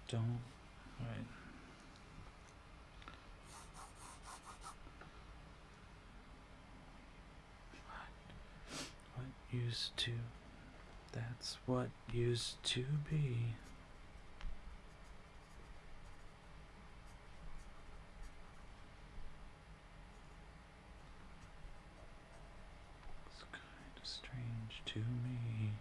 Don't. Right. What used to. That's what used to be. It's kind of strange to me.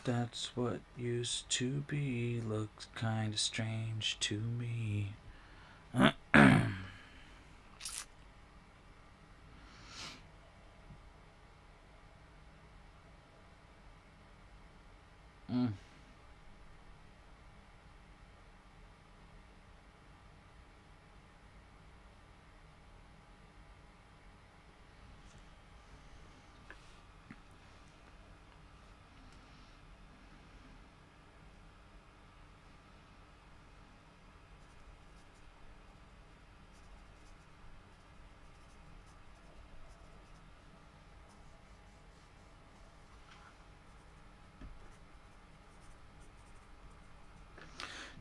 That's what used to be. Looks kind of strange to me.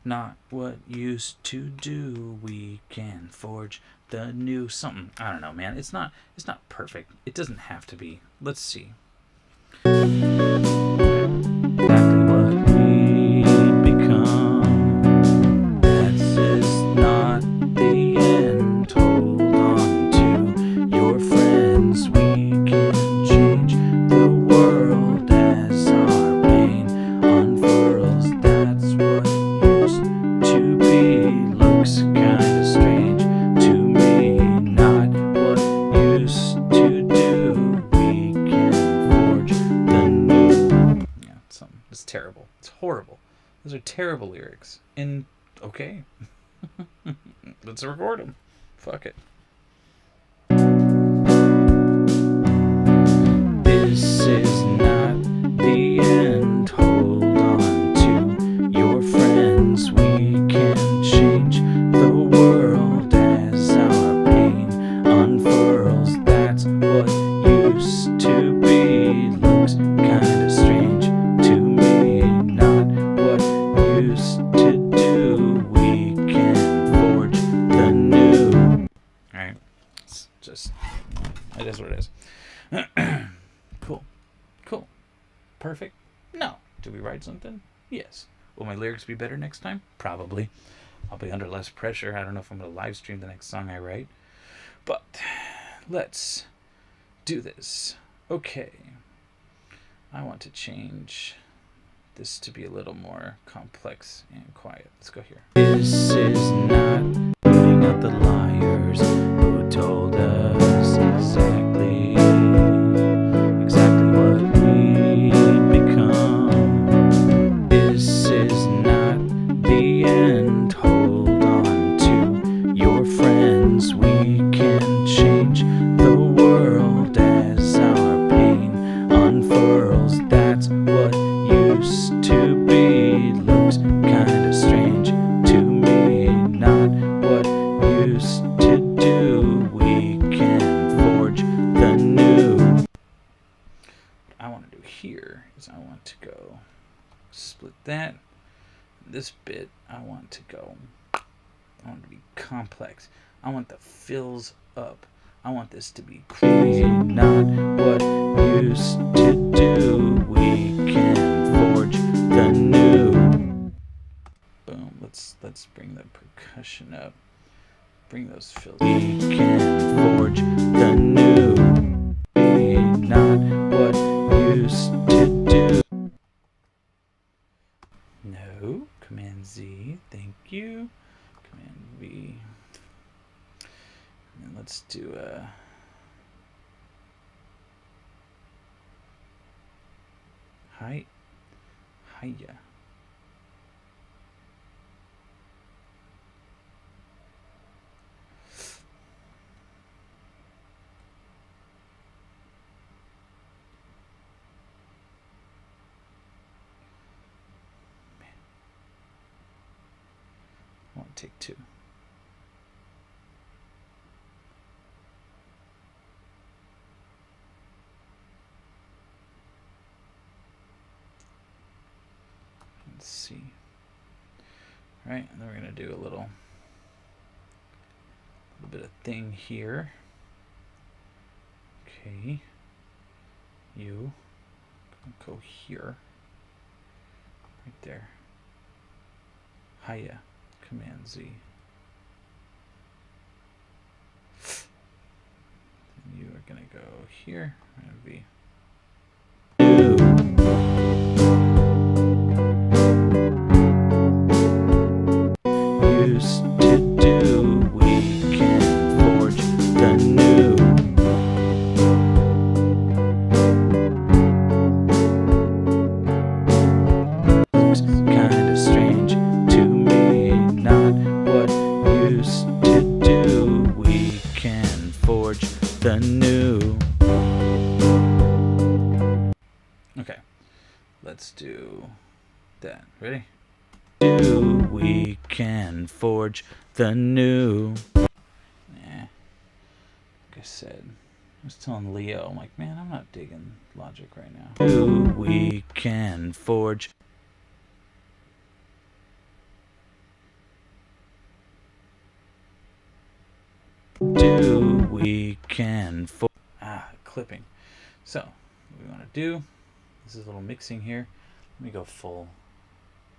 Not what used to do. We can forge the new something. I don't know, man. It's not perfect. It doesn't have to be. Let's see. Exactly what we become. This is not the end. Hold on to your friends. We can change the world as our pain unfurls. That's what used to be. Looks kind of strange to me. Not what used to do. We can forge the new. Yeah, it's terrible. It's horrible. Those are terrible lyrics. And okay, let's record them. Fuck it. This is not the end. Hold on to your friends. We can change the world as our pain unfurls. That's what used to be. Looks kinda strange to me. Not what used to do. We can forge the new. Alright. It's just, it is what it is. Cool. Perfect? No. Did we write something? Yes. Will my lyrics be better next time? Probably. I'll be under less pressure. I don't know if I'm going to live stream the next song I write. But let's do this. Okay. I want to change this to be a little more complex and quiet. Let's go here. This is not rooting out the liars who told us exactly what we'd become. This is not the end. Hold on to your friends. We can change the world as our pain unfurls. That's what used to be. Looks kinda strange to me. Not what used to do. We can forge the new. What I want to do here is I want to go split that. This bit I want to be complex. I want the fills up. I want this to be crazy. Not what used to do. We can forge the new. Boom. Let's bring the percussion up. Bring those fills. We can forge the new. Not what used to do. No. Command Z. Thank you. Command V. And let's do a hiya. I want to take two. Let's see. All right, and then we're gonna do a little bit of thing here. Okay, you go here, right there. Hiya. Command Z. And you are going to go here. And V. Used to do. We can forge the new. Looks kind of strange to me. Not what used to do. We can forge the new. Okay, let's do that. Ready? We can forge the new. Like I said, I was telling Leo, I'm like, man, I'm not digging Logic right now. We can forge. We can forge. Clipping. So, what we want to do, this is a little mixing here. Let me go full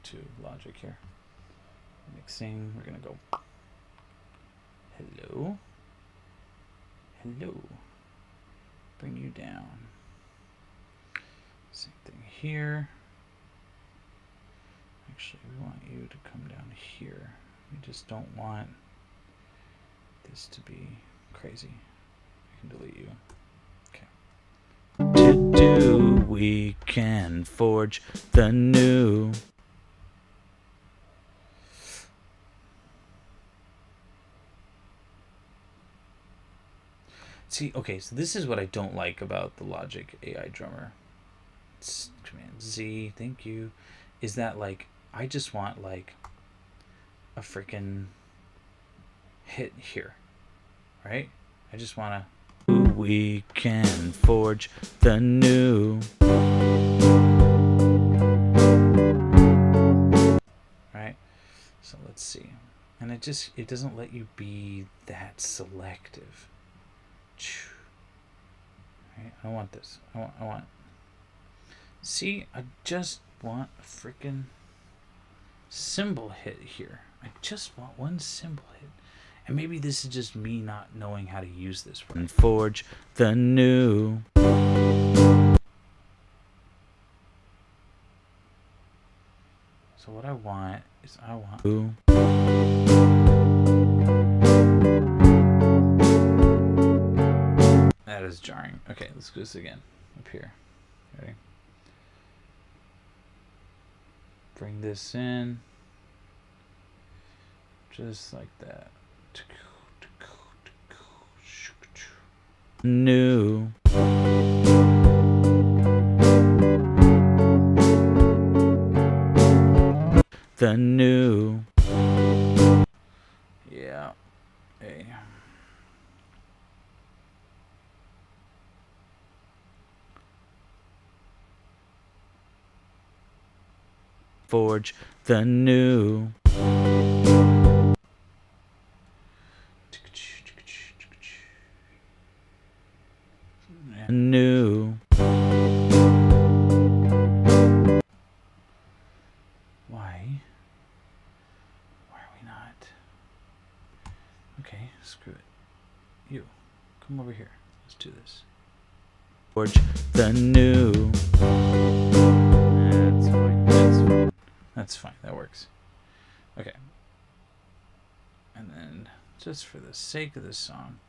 to Logic here. Mixing, we're going to go hello. Bring you down. Same thing here. Actually, we want you to come down here. We just don't want this to be crazy. I can delete you. Okay. We can forge the new. See, okay, so this is what I don't like about the Logic AI drummer. It's Command Z, thank you. Is that like I just want like a freaking hit here, right? I just want to. We can forge the new. Right? So let's see. And it doesn't let you be that selective. Right? I don't want this. I want. See, I just want a freaking cymbal hit here. I just want one cymbal hit. And maybe this is just me not knowing how to use this. And forge the new. So what I want is that is jarring. Okay, let's do this again. Up here. Ready? Bring this in. Just like that. New. The new. Yeah. Hey. Forge the new. New. Why? Why are we not? Okay, screw it. You, come over here. Let's do this. Forge the new. That's fine. That's fine. That's fine. That works. Okay. And then, just for the sake of the song,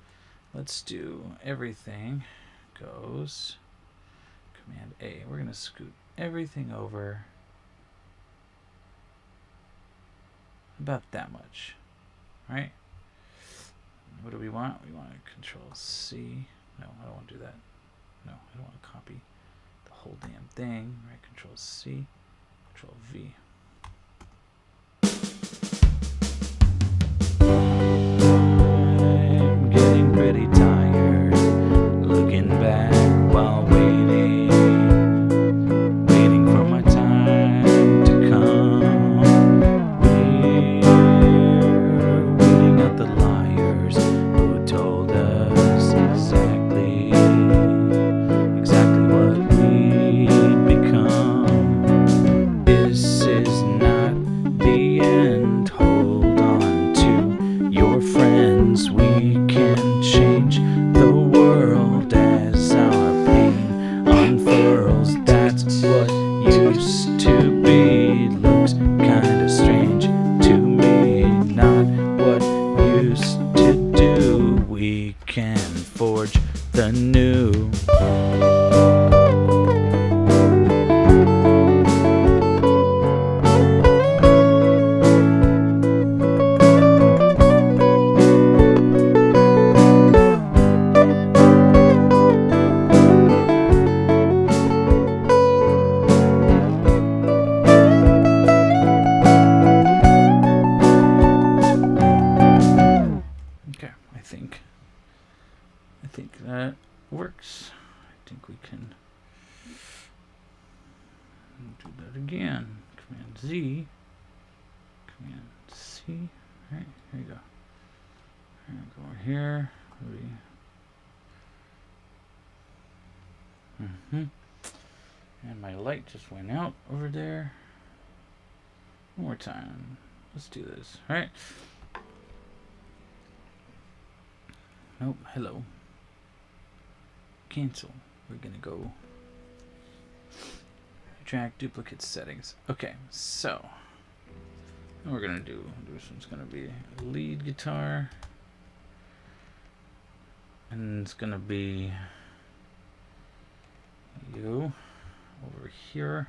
let's do everything goes. Command A. We're going to scoot everything over about that much. Right? What do we want? We want to Control C. No, I don't want to do that. No, I don't want to copy the whole damn thing. Right? Control C. Control V. I'm getting pretty tired looking back while waiting for my time to come. We're weeding out the liars who told us exactly what we'd become. This is not the end. Hold on to your friends. We can change the world as our pain unfurls. That's what used to be. Looks kinda strange to me. Not what used to do. We can forge the new. Okay, I think that works. I think we can do that again. Command Z, Command C. Right, here you go. Go over here. And my light just went out over there. One more time. Let's do this. All right. Nope. Hello. Cancel. We're gonna go track duplicate settings. Okay, so what we're gonna do this one's gonna be lead guitar, and it's gonna be you over here.